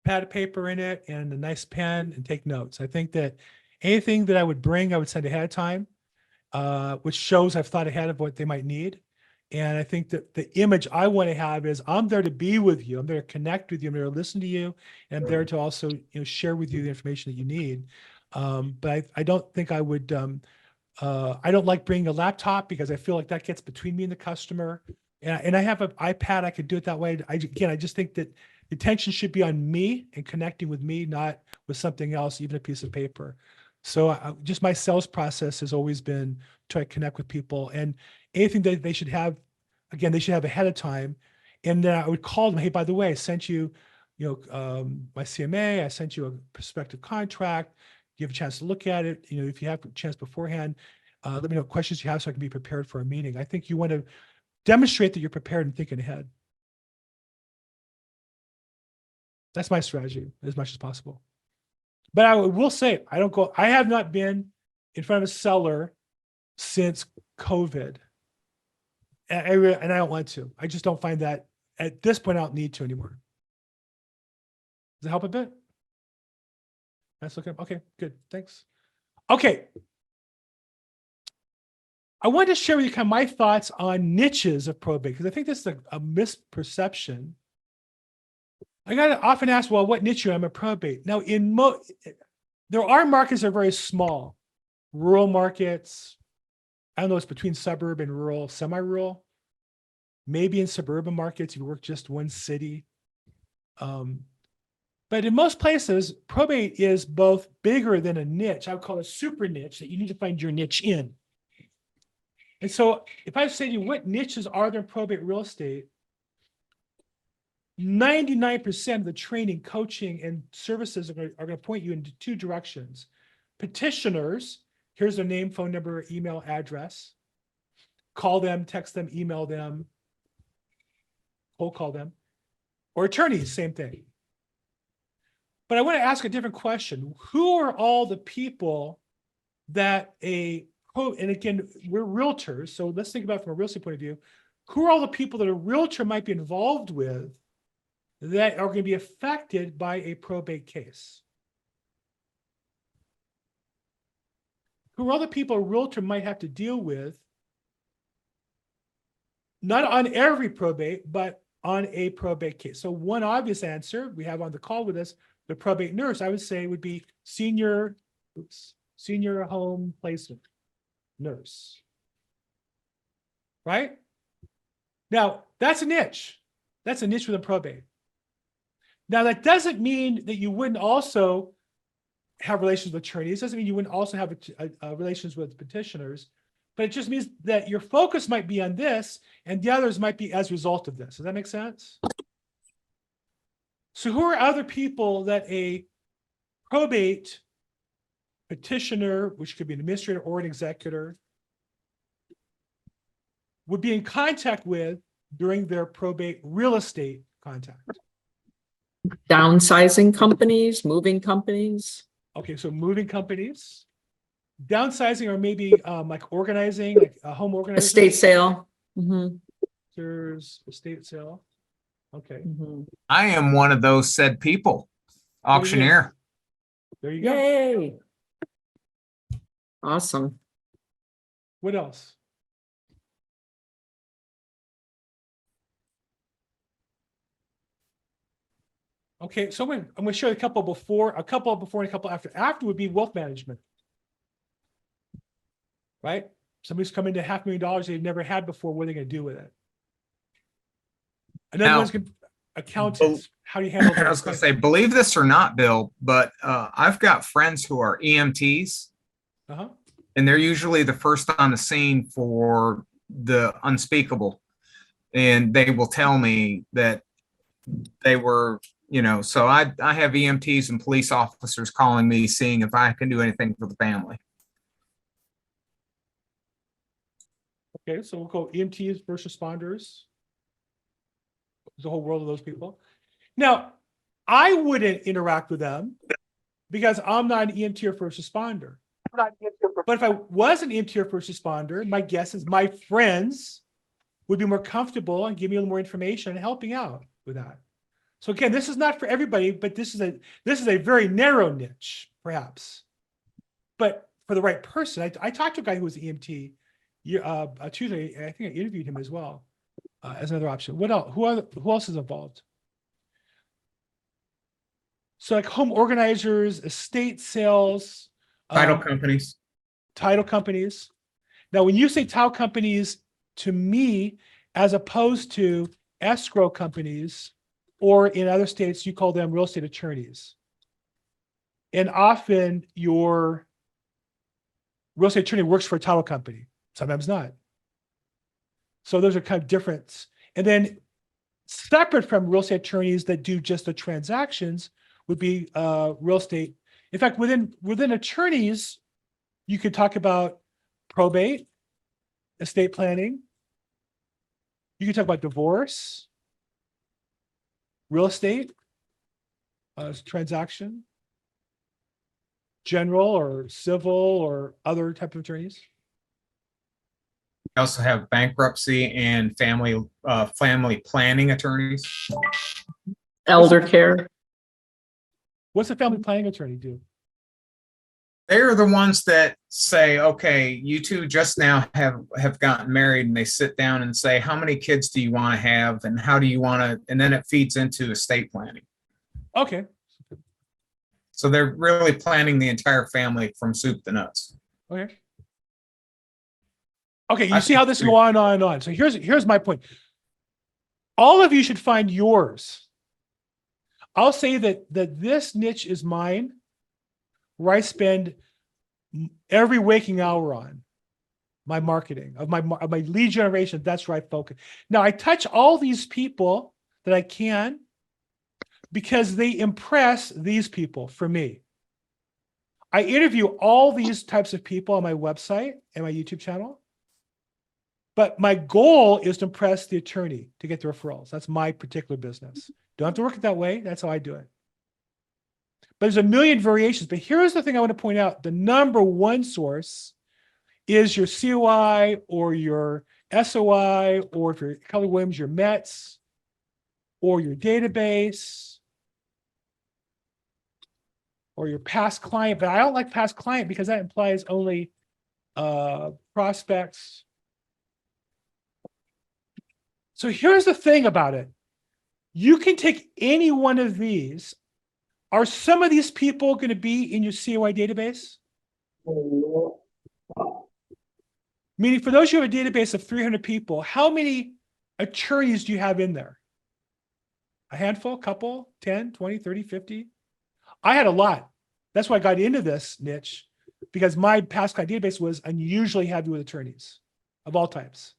Speaker 2: pad of paper in it and a nice pen and take notes. I think that anything that I would bring, I would send ahead of time, which shows I've thought ahead of what they might need. And I think that the image I want to have is I'm there to be with you. I'm there to connect with you. I'm there to listen to you. And I'm there to also share with you the information that you need. But I don't think I would, I don't like bringing a laptop because I feel like that gets between me and the customer. And I have an iPad. I could do it that way. I just think that the attention should be on me and connecting with me, not with something else, even a piece of paper. So just my sales process has always been try to connect with people, and anything that they should have, again, they should have ahead of time. And then I would call them, hey, by the way, I sent you, my CMA, I sent you a prospective contract. You have a chance to look at it. If you have a chance beforehand, let me know what questions you have so I can be prepared for a meeting. I think you want to demonstrate that you're prepared and thinking ahead. That's my strategy as much as possible. But I will say, I have not been in front of a seller since COVID. And I don't want to. I just don't find that at this point, I don't need to anymore. Does that help a bit? That's okay. Okay, good. Thanks. Okay. I wanted to share with you kind of my thoughts on niches of probate, because I think this is a misperception. I got to often ask, well, what niche am I probate? Now, there are markets that are very small, rural markets. I don't know, it's between suburb and rural, semi-rural. Maybe in suburban markets, you work just one city. But in most places, probate is both bigger than a niche. I would call it a super niche that you need to find your niche in. And so if I say to you, what niches are there in probate real estate? 99% of the training, coaching, and services are going to point you into two directions. Petitioners, here's their name, phone number, email, address. Call them, text them, email them, cold call them. Or attorneys, same thing. But I want to ask a different question. Who are all the people that and again, we're realtors, so let's think about it from a real estate point of view. who are all the people that a realtor might be involved with that are going to be affected by a probate case? Who are all the people a realtor might have to deal with, not on every probate, but on a probate case? So one obvious answer we have on the call with us, the probate nurse, I would say would be senior home placement nurse. Right? Now, that's a niche. That's a niche within probate. Now, that doesn't mean that you wouldn't also have relations with attorneys. It doesn't mean you wouldn't also have relations with petitioners, but it just means that your focus might be on this and the others might be as a result of this. Does that make sense? So who are other people that a probate petitioner, which could be an administrator or an executor, would be in contact with during their probate real estate contact?
Speaker 4: Downsizing companies, moving companies.
Speaker 2: Okay, so moving companies, downsizing, or maybe like organizing, like a home organizing.
Speaker 4: Estate sale. Mm-hmm.
Speaker 2: There's estate sale. Okay.
Speaker 4: Mm-hmm.
Speaker 7: I am one of those said people. Auctioneer.
Speaker 2: There you go.
Speaker 4: Yay. Awesome.
Speaker 2: What else? Okay, so I'm going to show you a couple before, and a couple after. After would be wealth management. Right? Somebody's coming to $500,000 they've never had before. What are they going to do with it? Another one's accountants. How do you handle that?
Speaker 7: I was going to say, believe this or not, Bill, but I've got friends who are EMTs, and they're usually the first on the scene for the unspeakable. And they will tell me that they were, so I have EMTs and police officers calling me, seeing if I can do anything for the family.
Speaker 2: Okay, so we'll go EMTs, first responders. There's a whole world of those people. Now, I wouldn't interact with them because I'm not an EMT or first responder. But if I was an EMT or first responder, my guess is my friends would be more comfortable and give me a little more information and helping out with that. So again, this is not for everybody, but this is a very narrow niche, perhaps. But for the right person, I talked to a guy who was EMT Tuesday. I think I interviewed him as well as another option. What else? Who else is involved? So like home organizers, estate sales,
Speaker 7: Title companies.
Speaker 2: Title companies. Now, when you say title companies, to me, as opposed to escrow companies, or in other states, you call them real estate attorneys. And often your real estate attorney works for a title company, sometimes not. So those are kind of different. And then separate from real estate attorneys that do just the transactions would be real estate. In fact, within attorneys, you could talk about probate, estate planning. You could talk about divorce, real estate, transaction, general or civil or other type of attorneys.
Speaker 7: We also have bankruptcy and family planning attorneys.
Speaker 4: Elder care.
Speaker 2: What's a family planning attorney do?
Speaker 7: They're the ones that say, okay, you two just now have gotten married, and they sit down and say, how many kids do you want to have, and how do you want to, and then it feeds into estate planning.
Speaker 2: Okay.
Speaker 7: So they're really planning the entire family from soup to nuts.
Speaker 2: Okay. Okay, you see how this go on and on. So here's my point. All of you should find yours. I'll say that this niche is mine, where I spend every waking hour on my marketing, of my lead generation. That's where I focus. Now, I touch all these people that I can because they impress these people for me. I interview all these types of people on my website and my YouTube channel. But my goal is to impress the attorney to get the referrals. That's my particular business. Don't have to work it that way. That's how I do it. But there's a million variations. But here's the thing I want to point out. The number one source is your COI or your SOI, or if you're Keller Williams, your Mets, or your database, or your past client. But I don't like past client because that implies only prospects. So here's the thing about it. You can take any one of these. Are some of these people going to be in your COI database? Meaning, for those who have a database of 300 people, how many attorneys do you have in there? A handful, couple, 10, 20, 30, 50? I had a lot. That's why I got into this niche, because my past client database was unusually heavy with attorneys of all types.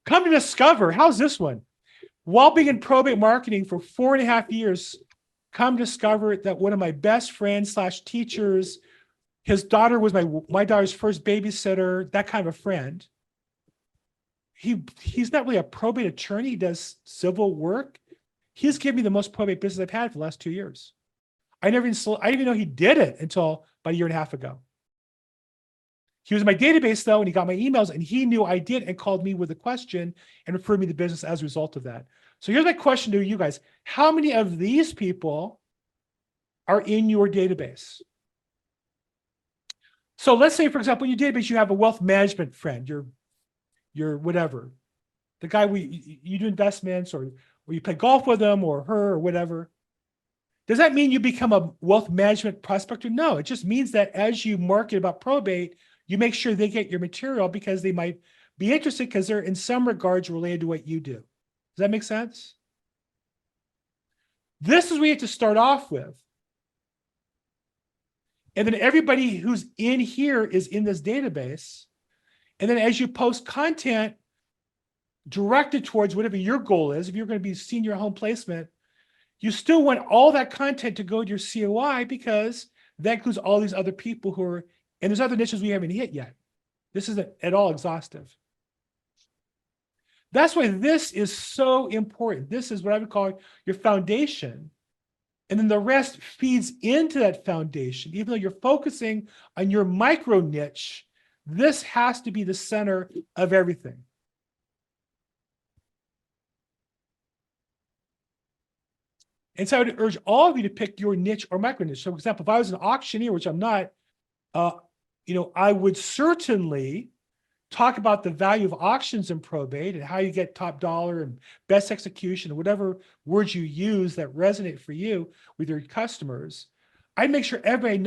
Speaker 2: Come to discover, how's this one? While being in probate marketing for 4.5 years, come discover that one of my best friends / teachers, his daughter was my daughter's first babysitter, that kind of a friend. He's not really a probate attorney. He does civil work. He's given me the most probate business I've had for the last 2 years. I didn't even know he did it until about 1.5 years ago. He was in my database though, and he got my emails, and he knew I did and called me with a question and referred me to business as a result of that. So here's my question to you guys. How many of these people are in your database? So let's say, for example, in your database, you have a wealth management friend, your whatever, the guy you do investments, or you play golf with them, or her, or whatever. Does that mean you become a wealth management prospector? No, it just means that as you market about probate, you make sure they get your material because they might be interested because they're in some regards related to what you do. Does that make sense? This is what you have to start off with. And then everybody who's in here is in this database. And then as you post content directed towards whatever your goal is, if you're going to be senior home placement, you still want all that content to go to your COI because that includes all these other people who are, and there's other niches we haven't hit yet. This isn't at all exhaustive. That's why this is so important. This is what I would call your foundation. And then the rest feeds into that foundation. Even though you're focusing on your micro niche, this has to be the center of everything. And so I would urge all of you to pick your niche or micro niche. So for example, if I was an auctioneer, which I'm not, I would certainly talk about the value of auctions in probate and how you get top dollar and best execution, or whatever words you use that resonate for you with your customers. I'd make sure everybody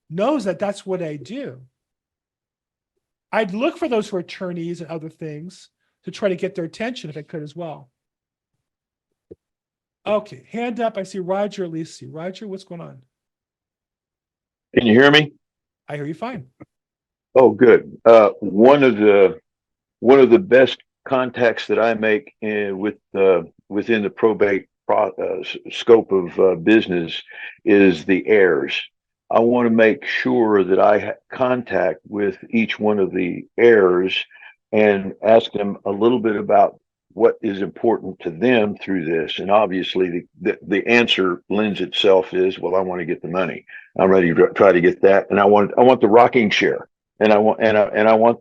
Speaker 2: knows that that's what I do. I'd look for those for attorneys and other things to try to get their attention if I could as well. Okay, hand up. I see Roger at least. Roger, what's going on?
Speaker 8: Can you hear me?
Speaker 2: I hear you fine.
Speaker 8: Oh, good. One of the best contacts that I make within the probate scope of business is the heirs. I want to make sure that I contact with each one of the heirs and ask them a little bit about what is important to them through this. And obviously the answer lends itself is, well, I want to get the money. I'm ready to try to get that. And I want the rocking chair. And I want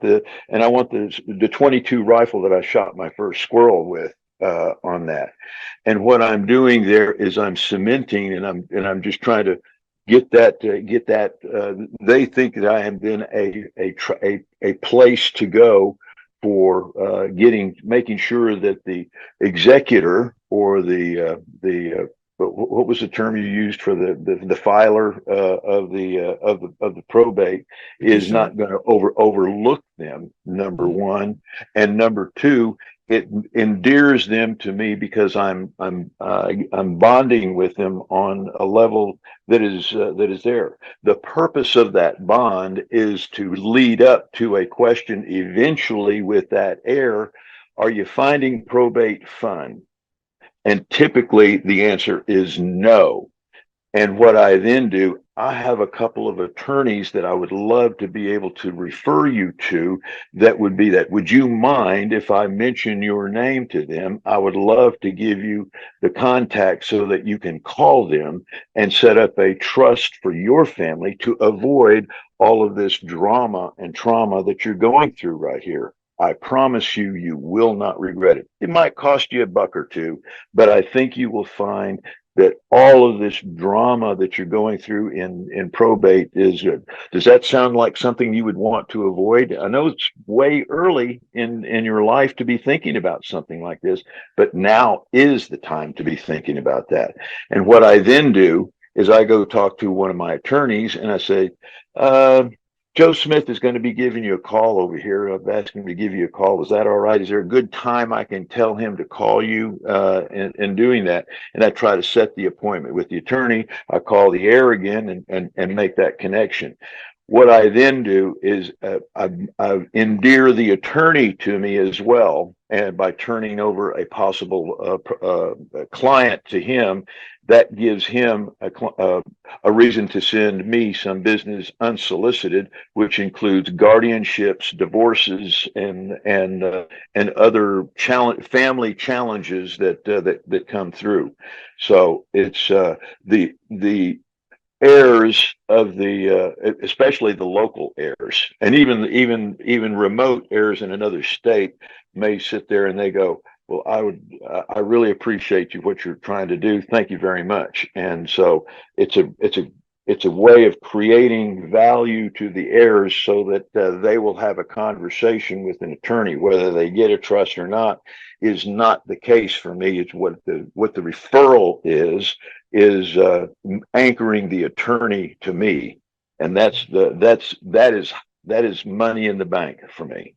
Speaker 8: the 22 rifle that I shot my first squirrel with on that. And what I'm doing there is I'm cementing, and I'm just trying to get that. They think that I have been a place to go for making sure that the executor or what was the term you used for the filer of the probate is not going to overlook them, number one, and number two, it endears them to me because I'm bonding with them on a level that is there. The purpose of that bond is to lead up to a question eventually with that heir: are you finding probate fun? And typically the answer is no. And what I then do, I have a couple of attorneys that I would love to be able to refer you to that would be that. Would you mind if I mention your name to them? I would love to give you the contact so that you can call them and set up a trust for your family to avoid all of this drama and trauma that you're going through right here. I promise you, you will not regret it. It might cost you $1 or $2, but I think you will find that all of this drama that you're going through in probate is good. Does that sound like something you would want to avoid? I know it's way early in your life to be thinking about something like this, but now is the time to be thinking about that. And what I then do is I go talk to one of my attorneys and I say, Joe Smith is going to be giving you a call over here. I've asked him to give you a call. Is that all right? Is there a good time I can tell him to call you and doing that? And I try to set the appointment with the attorney. I call the heir again and make that connection. What I then do is I endear the attorney to me as well. And by turning over a possible client to him, that gives him a reason to send me some business unsolicited, which includes guardianships, divorces, and other family challenges that come through. So it's the heirs of the especially the local heirs, and even remote heirs in another state may sit there and they go, well, I really appreciate what you're trying to do. Thank you very much. And so it's a way of creating value to the heirs so that they will have a conversation with an attorney. Whether they get a trust or not is not the case for me. It's what the referral is anchoring the attorney to me, and that is money in the bank for me.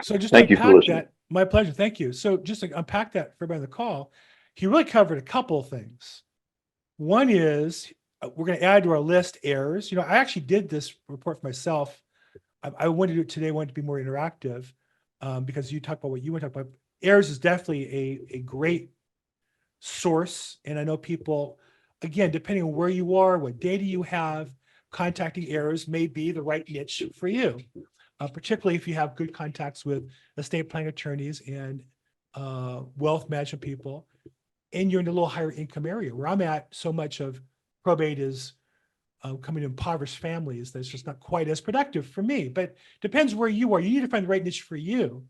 Speaker 2: So just
Speaker 8: thank
Speaker 2: to
Speaker 8: you for
Speaker 2: unpack
Speaker 8: listening.
Speaker 2: that, my pleasure. Thank you. So just to unpack that for everybody on the call, he really covered a couple of things. One is we're going to add to our list heirs. I actually did this report for myself. I wanted to do it today. I wanted to be more interactive because you talk about what you want to talk about. Heirs is definitely a great source. And I know people, again, depending on where you are, what data you have, contacting heirs may be the right niche for you. Particularly if you have good contacts with estate planning attorneys and wealth management people, and you're in a little higher income area. Where I'm at, so much of probate is coming to impoverished families that's just not quite as productive for me. But depends where you are. You need to find the right niche for you.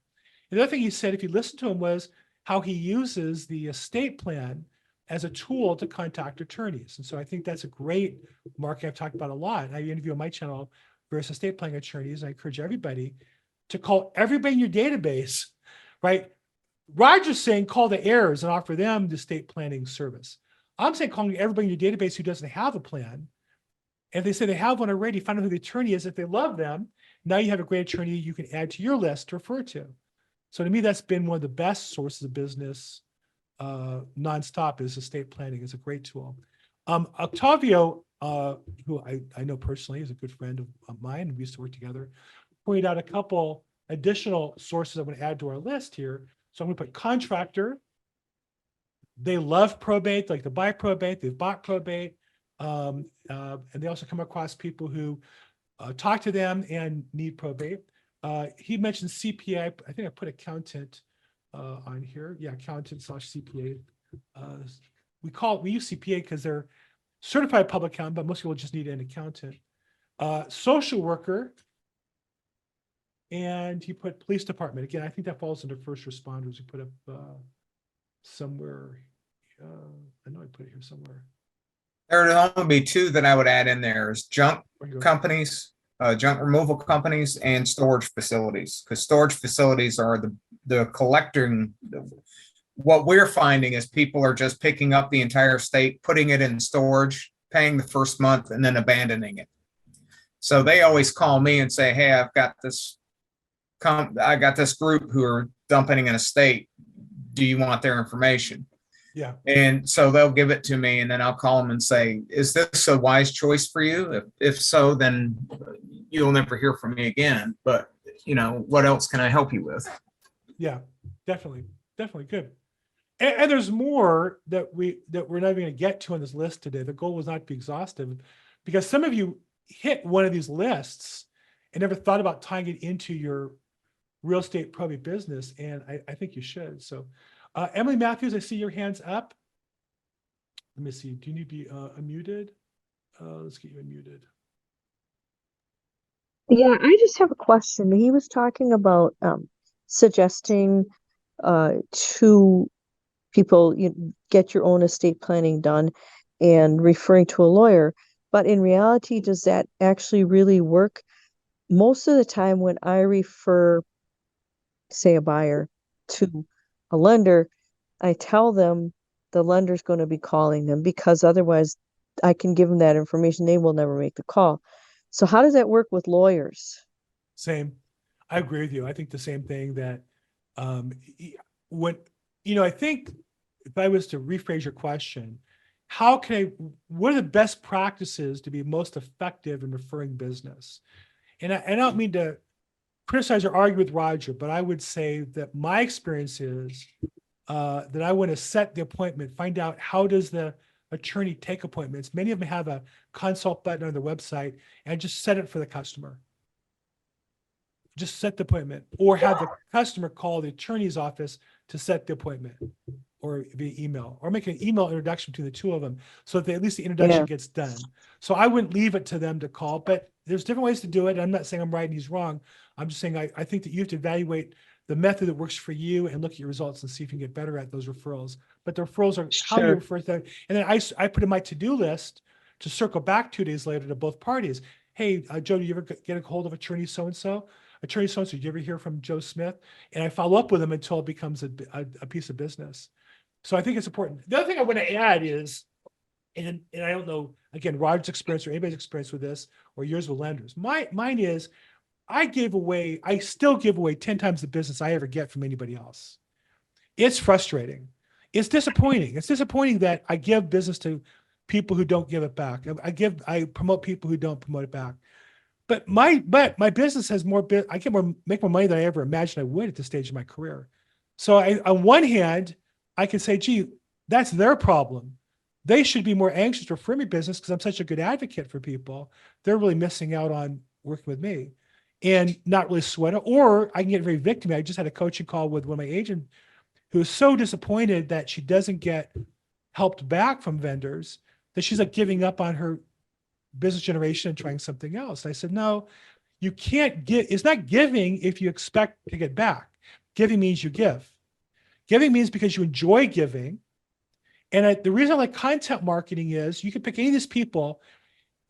Speaker 2: And the other thing he said, if you listen to him, was how he uses the estate plan as a tool to contact attorneys. And so I think that's a great market I've talked about a lot. I interview on my channel various estate planning attorneys. And I encourage everybody to call everybody in your database, right? Roger's saying call the heirs and offer them the estate planning service. I'm saying calling everybody in your database who doesn't have a plan. And if they say they have one already, find out who the attorney is. If they love them, now you have a great attorney you can add to your list to refer to. So to me, that's been one of the best sources of business nonstop is estate planning. Is a great tool. Octavio, who I know personally, is a good friend of mine. We used to work together, pointed out a couple additional sources I'm going to add to our list here. So I'm going to put contractor. They love probate, like to buy probate. They've bought probate. And they also come across people who talk to them and need probate. He mentioned CPA. I think I put accountant on here. Yeah, accountant/CPA. We use CPA because they're certified public accountant, but most people just need an accountant. Social worker. And he put police department. Again, I think that falls under first responders. He put up somewhere. I know I put it here somewhere.
Speaker 7: There would only be two that I would add in there is junk companies, junk removal companies, and storage facilities. Because storage facilities are the collecting. What we're finding is people are just picking up the entire estate, putting it in storage, paying the first month, and then abandoning it. So they always call me and say, "Hey, I got this group who are dumping an estate. Do you want their information?"
Speaker 2: Yeah.
Speaker 7: And so they'll give it to me, and then I'll call them and say, "Is this a wise choice for you? If so, then you'll never hear from me again. But what else can I help you with?"
Speaker 2: Yeah, definitely good. And there's more that we're not even going to get to on this list today. The goal was not to be exhaustive, because some of you hit one of these lists and never thought about tying it into your real estate probate business, and I think you should. So Emily Matthews, I see your hands up. Let me see. Do you need to be unmuted? Let's get you unmuted.
Speaker 6: Yeah, I just have a question. He was talking about suggesting to people, you get your own estate planning done and referring to a lawyer. But in reality, does that actually really work? Most of the time when I refer, say, a buyer to a lender, I tell them the lender's going to be calling them, because otherwise I can give them that information. They will never make the call. So how does that work with lawyers?
Speaker 2: Same. I agree with you. I think the same thing that when, I think if I was to rephrase your question, what are the best practices to be most effective in referring business? And I don't mean to criticize or argue with Roger, but I would say that my experience is that I want to set the appointment, find out how does the attorney take appointments. Many of them have a consult button on their website, and just set it for the customer. Just set the appointment, or have the customer call the attorney's office to set the appointment, or via email, or make an email introduction between the two of them so that at least the introduction gets done. So I wouldn't leave it to them to call, but there's different ways to do it. I'm not saying I'm right and he's wrong. I'm just saying I think that you have to evaluate the method that works for you and look at your results and see if you can get better at those referrals. But the referrals are how you refer to them. And then I put in my to-do list to circle back 2 days later to both parties. Hey, Joe, do you ever get a hold of attorney so-and-so? Attorney so-and-so, did you ever hear from Joe Smith? And I follow up with them until it becomes a piece of business. So I think it's important. The other thing I want to add is, and I don't know, again, Roger's experience or anybody's experience with this, or yours with lenders. Mine is, I still give away 10 times the business I ever get from anybody else. It's frustrating. It's disappointing. It's disappointing that I give business to people who don't give it back. I promote people who don't promote it back. But my business has make more money than I ever imagined I would at this stage of my career. So on one hand, I can say, gee, that's their problem. They should be more anxious to refer me business because I'm such a good advocate for people. They're really missing out on working with me and not really sweat it. Or I can get very victim. I just had a coaching call with one of my agents who is so disappointed that she doesn't get helped back from vendors that she's like giving up on her business generation and trying something else. And I said, no, you can't it's not giving if you expect to get back. Giving means you give. Giving means because you enjoy giving. And the reason I like content marketing is you can pick any of these people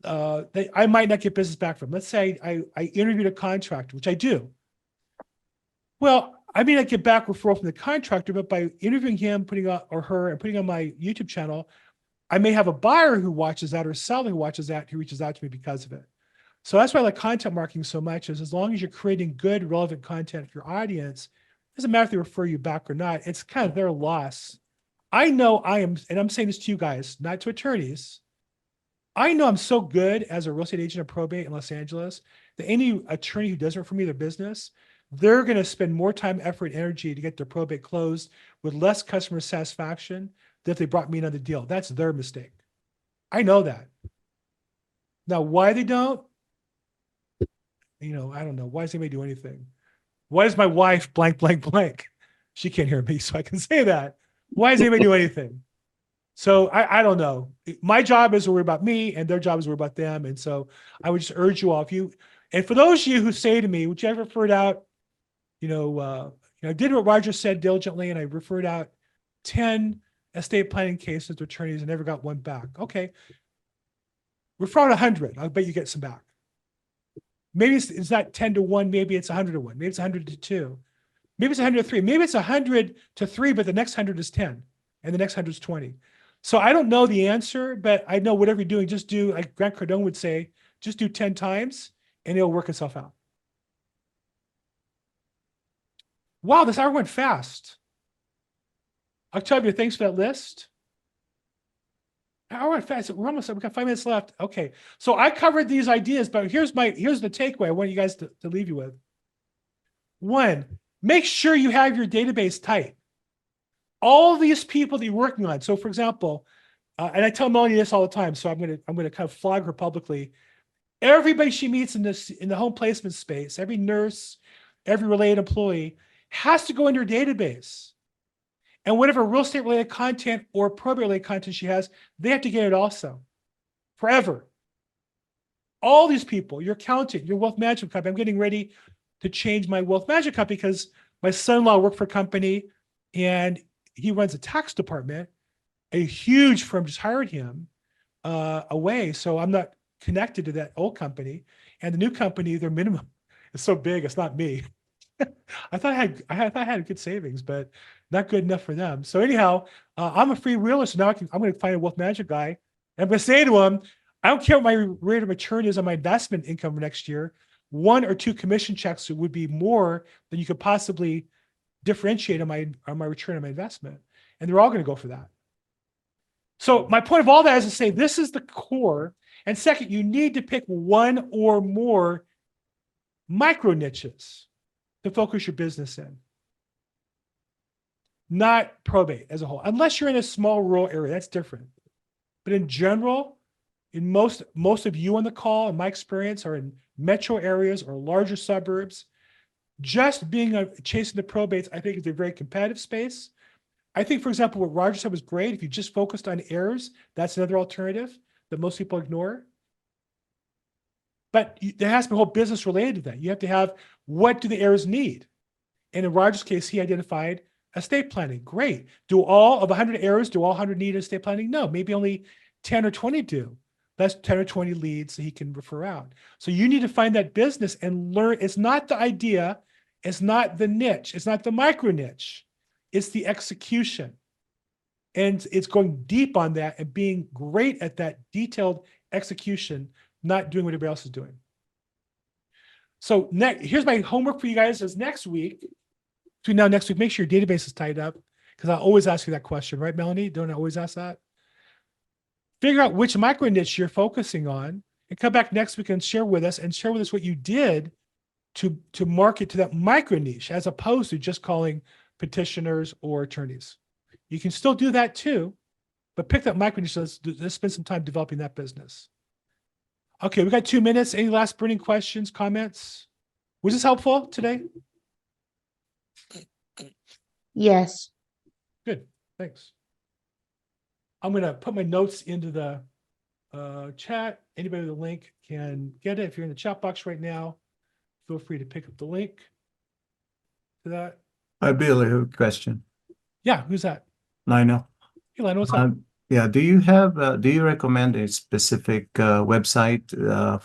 Speaker 2: that I might not get business back from. Let's say I interviewed a contractor, which I do. Well, I may not get back referral from the contractor, but by interviewing him, putting on my YouTube channel, I may have a buyer who watches that or a seller who watches that who reaches out to me because of it. So that's why I like content marketing so much, is as long as you're creating good, relevant content for your audience, it doesn't matter if they refer you back or not, it's kind of their loss. I know and I'm saying this to you guys, not to attorneys. I know I'm so good as a real estate agent of probate in Los Angeles that any attorney who doesn't refer me their business, they're going to spend more time, effort, energy to get their probate closed with less customer satisfaction than if they brought me another deal. That's their mistake. I know that. Now, why they don't, I don't know. Why does anybody do anything? Why does my wife blank, blank, blank? She can't hear me, so I can say that. Why does anybody do anything? So I don't know. My job is to worry about me, and their job is to worry about them. And so I would just urge you all, and for those of you who say to me, would you ever refer it out? I did what Roger said diligently, and I referred out 10 estate planning cases to attorneys and never got one back. Okay. Refer out 100. I'll bet you get some back. Maybe it's not 10 to 1. Maybe it's 100 to 1. Maybe it's 100 to 2. Maybe it's 100 to 3. Maybe it's 100 to 3, but the next 100 is 10 and the next 100 is 20. So I don't know the answer, but I know whatever you're doing, just do, like Grant Cardone would say, just do 10 times and it'll work itself out. Wow, this hour went fast. Octavia, thanks for that list. Hour went fast. We've got 5 minutes left. Okay, so I covered these ideas, but here's the takeaway I want you guys to leave you with. 1, make sure you have your database tight. All these people that you're working on. So for example, and I tell Melanie this all the time, so I'm gonna kind of flog her publicly. Everybody she meets in the home placement space, every nurse, every related employee has to go into her database. And whatever real estate related content or probate related content she has, they have to get it also. Forever. all these people, your accountant, your wealth management company. I'm getting ready to change my wealth management company because my son-in-law worked for a company and he runs a tax department. A huge firm just hired him away. So I'm not connected to that old company. And the new company, their minimum is so big, it's not me. I thought I had good savings, but not good enough for them. So anyhow, I'm a free realtor. Now I'm going to find a wealth management guy. And I'm going to say to him, I don't care what my rate of return is on my investment income next year. 1 or 2 commission checks would be more than you could possibly differentiate on my return on my investment. And they're all going to go for that. So my point of all that is to say, this is the core. And second, you need to pick 1 or more micro niches to focus your business in, not probate as a whole, unless you're in a small rural area, that's different. But in general, in most of you on the call, in my experience, are in metro areas or larger suburbs. Just chasing the probates, I think, is a very competitive space. I think, for example, what Roger said was great. If you just focused on heirs, that's another alternative that most people ignore. But there has to be a whole business related to that. You have to have, what do the heirs need? And in Roger's case, he identified estate planning. Great. Do all of 100 heirs, do all 100 need estate planning? No, maybe only 10 or 20 do. That's 10 or 20 leads that he can refer out. So you need to find that business and learn. It's not the idea. It's not the niche. It's not the micro niche. It's the execution. And it's going deep on that and being great at that detailed execution, not doing what everybody else is doing. So here's my homework for you guys is next week. Between now and next week, make sure your database is tied up, because I always ask you that question, right, Melanie? Don't I always ask that? Figure out which micro niche you're focusing on and come back next week and share with us what you did to market to that micro niche, as opposed to just calling petitioners or attorneys. You can still do that too, but pick that micro niche. Let's spend some time developing that business. Okay, we got 2 minutes. Any last burning questions, comments? Was this helpful today?
Speaker 9: Yes.
Speaker 2: Good, thanks. I'm gonna put my notes into the chat. Anybody with a link can get it. If you're in the chat box right now, feel free to pick up the link to that.
Speaker 10: Bill, I have a question.
Speaker 2: Yeah, who's that?
Speaker 10: Lionel.
Speaker 2: Hey, Lionel, what's up?
Speaker 10: Yeah, do you recommend a specific website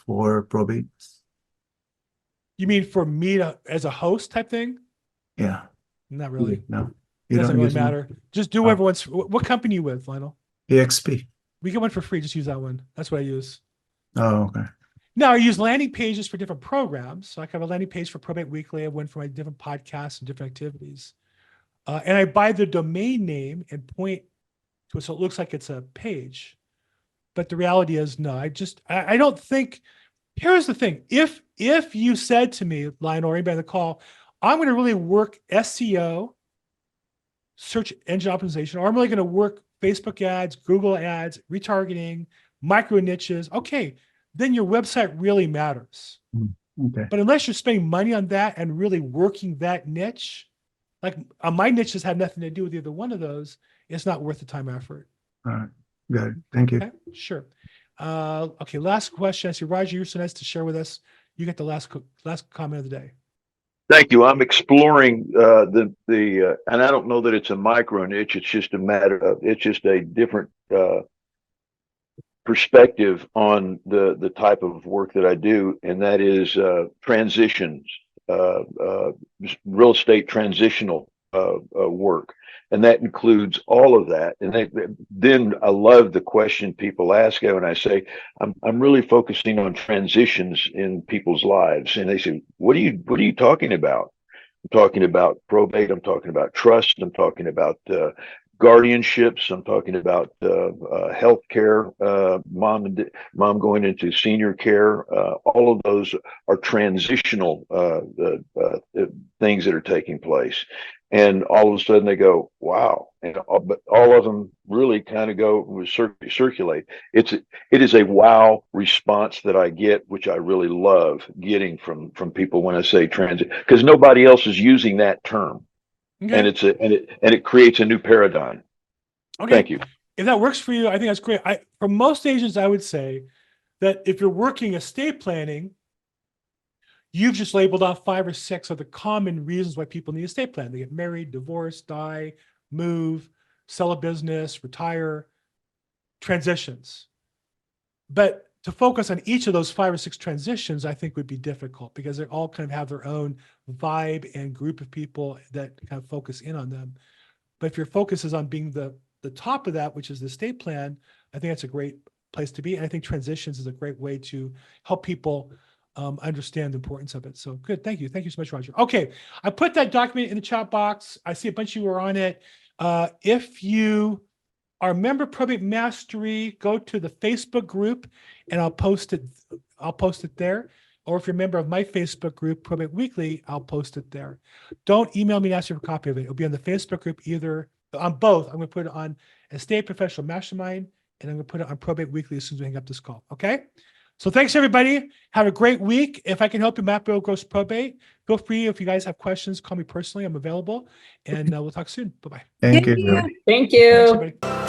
Speaker 10: for probate?
Speaker 2: You mean for me as a host type thing?
Speaker 10: Yeah.
Speaker 2: Not really.
Speaker 10: No.
Speaker 2: It doesn't really matter. Just do whatever one's. What company you with, Lionel?
Speaker 10: EXP.
Speaker 2: We get one for free. Just use that one. That's what I use.
Speaker 10: Oh, okay.
Speaker 2: Now I use landing pages for different programs. So I have a landing page for Probate Weekly. I have one for my different podcasts and different activities. And I buy the domain name and point to it so it looks like it's a page. But the reality is, no, I don't think. Here's the thing. If you said to me, Lionel, or anybody on the call, I'm going to really work SEO, search engine optimization, or I'm really going to work Facebook ads, Google ads, retargeting, micro niches. Okay, then your website really matters.
Speaker 10: Okay.
Speaker 2: But unless you're spending money on that and really working that niche, like my niches have nothing to do with either one of those, it's not worth the time and effort.
Speaker 10: All right. Got it. Thank you.
Speaker 2: Okay, sure. Okay, last question. I see Roger, you're so nice to share with us. You get the last comment of the day.
Speaker 8: Thank you. I'm exploring and I don't know that it's a micro niche. It's just a matter of, it's just a different perspective on the type of work that I do, and that is transitions, real estate transitional work, and that includes all of that. And then I love the question people ask when I say I'm really focusing on transitions in people's lives, and they say, "What are you talking about?" I'm talking about probate. I'm talking about trust. I'm talking about guardianships. I'm talking about healthcare, mom going into senior care. All of those are transitional things that are taking place. And all of a sudden they go, wow. But all of them really kind of go circulate. It is a wow response that I get, which I really love getting from people when I say transit, because nobody else is using that term. Okay. And it creates a new paradigm.
Speaker 2: Okay.
Speaker 8: Thank you.
Speaker 2: If that works for you, I think that's great. For most agents, I would say that if you're working estate planning, you've just labeled off 5 or 6 of the common reasons why people need estate plan. They get married, divorce, die, move, sell a business, retire, transitions. But to focus on each of those 5 or 6 transitions, I think would be difficult because they all kind of have their own vibe and group of people that kind of focus in on them. But if your focus is on being the top of that, which is the estate plan, I think that's a great place to be. And I think transitions is a great way to help people understand the importance of it. So good. Thank you. Thank you so much, Roger. Okay. I put that document in the chat box. I see a bunch of you are on it. If you are a member of Probate Mastery, go to the Facebook group and I'll post it there. Or if you're a member of my Facebook group, Probate Weekly, I'll post it there. Don't email me and ask for a copy of it. It'll be on the Facebook group, either on both. I'm going to put it on Estate Professional Mastermind and I'm going to put it on Probate Weekly as soon as we hang up this call. Okay. So thanks, everybody. Have a great week. If I can help you map Bill Gross Probate, feel free. If you guys have questions, call me personally. I'm available. And we'll talk soon. Bye-bye.
Speaker 10: Thank you.
Speaker 4: Thank you.
Speaker 2: Thanks, everybody.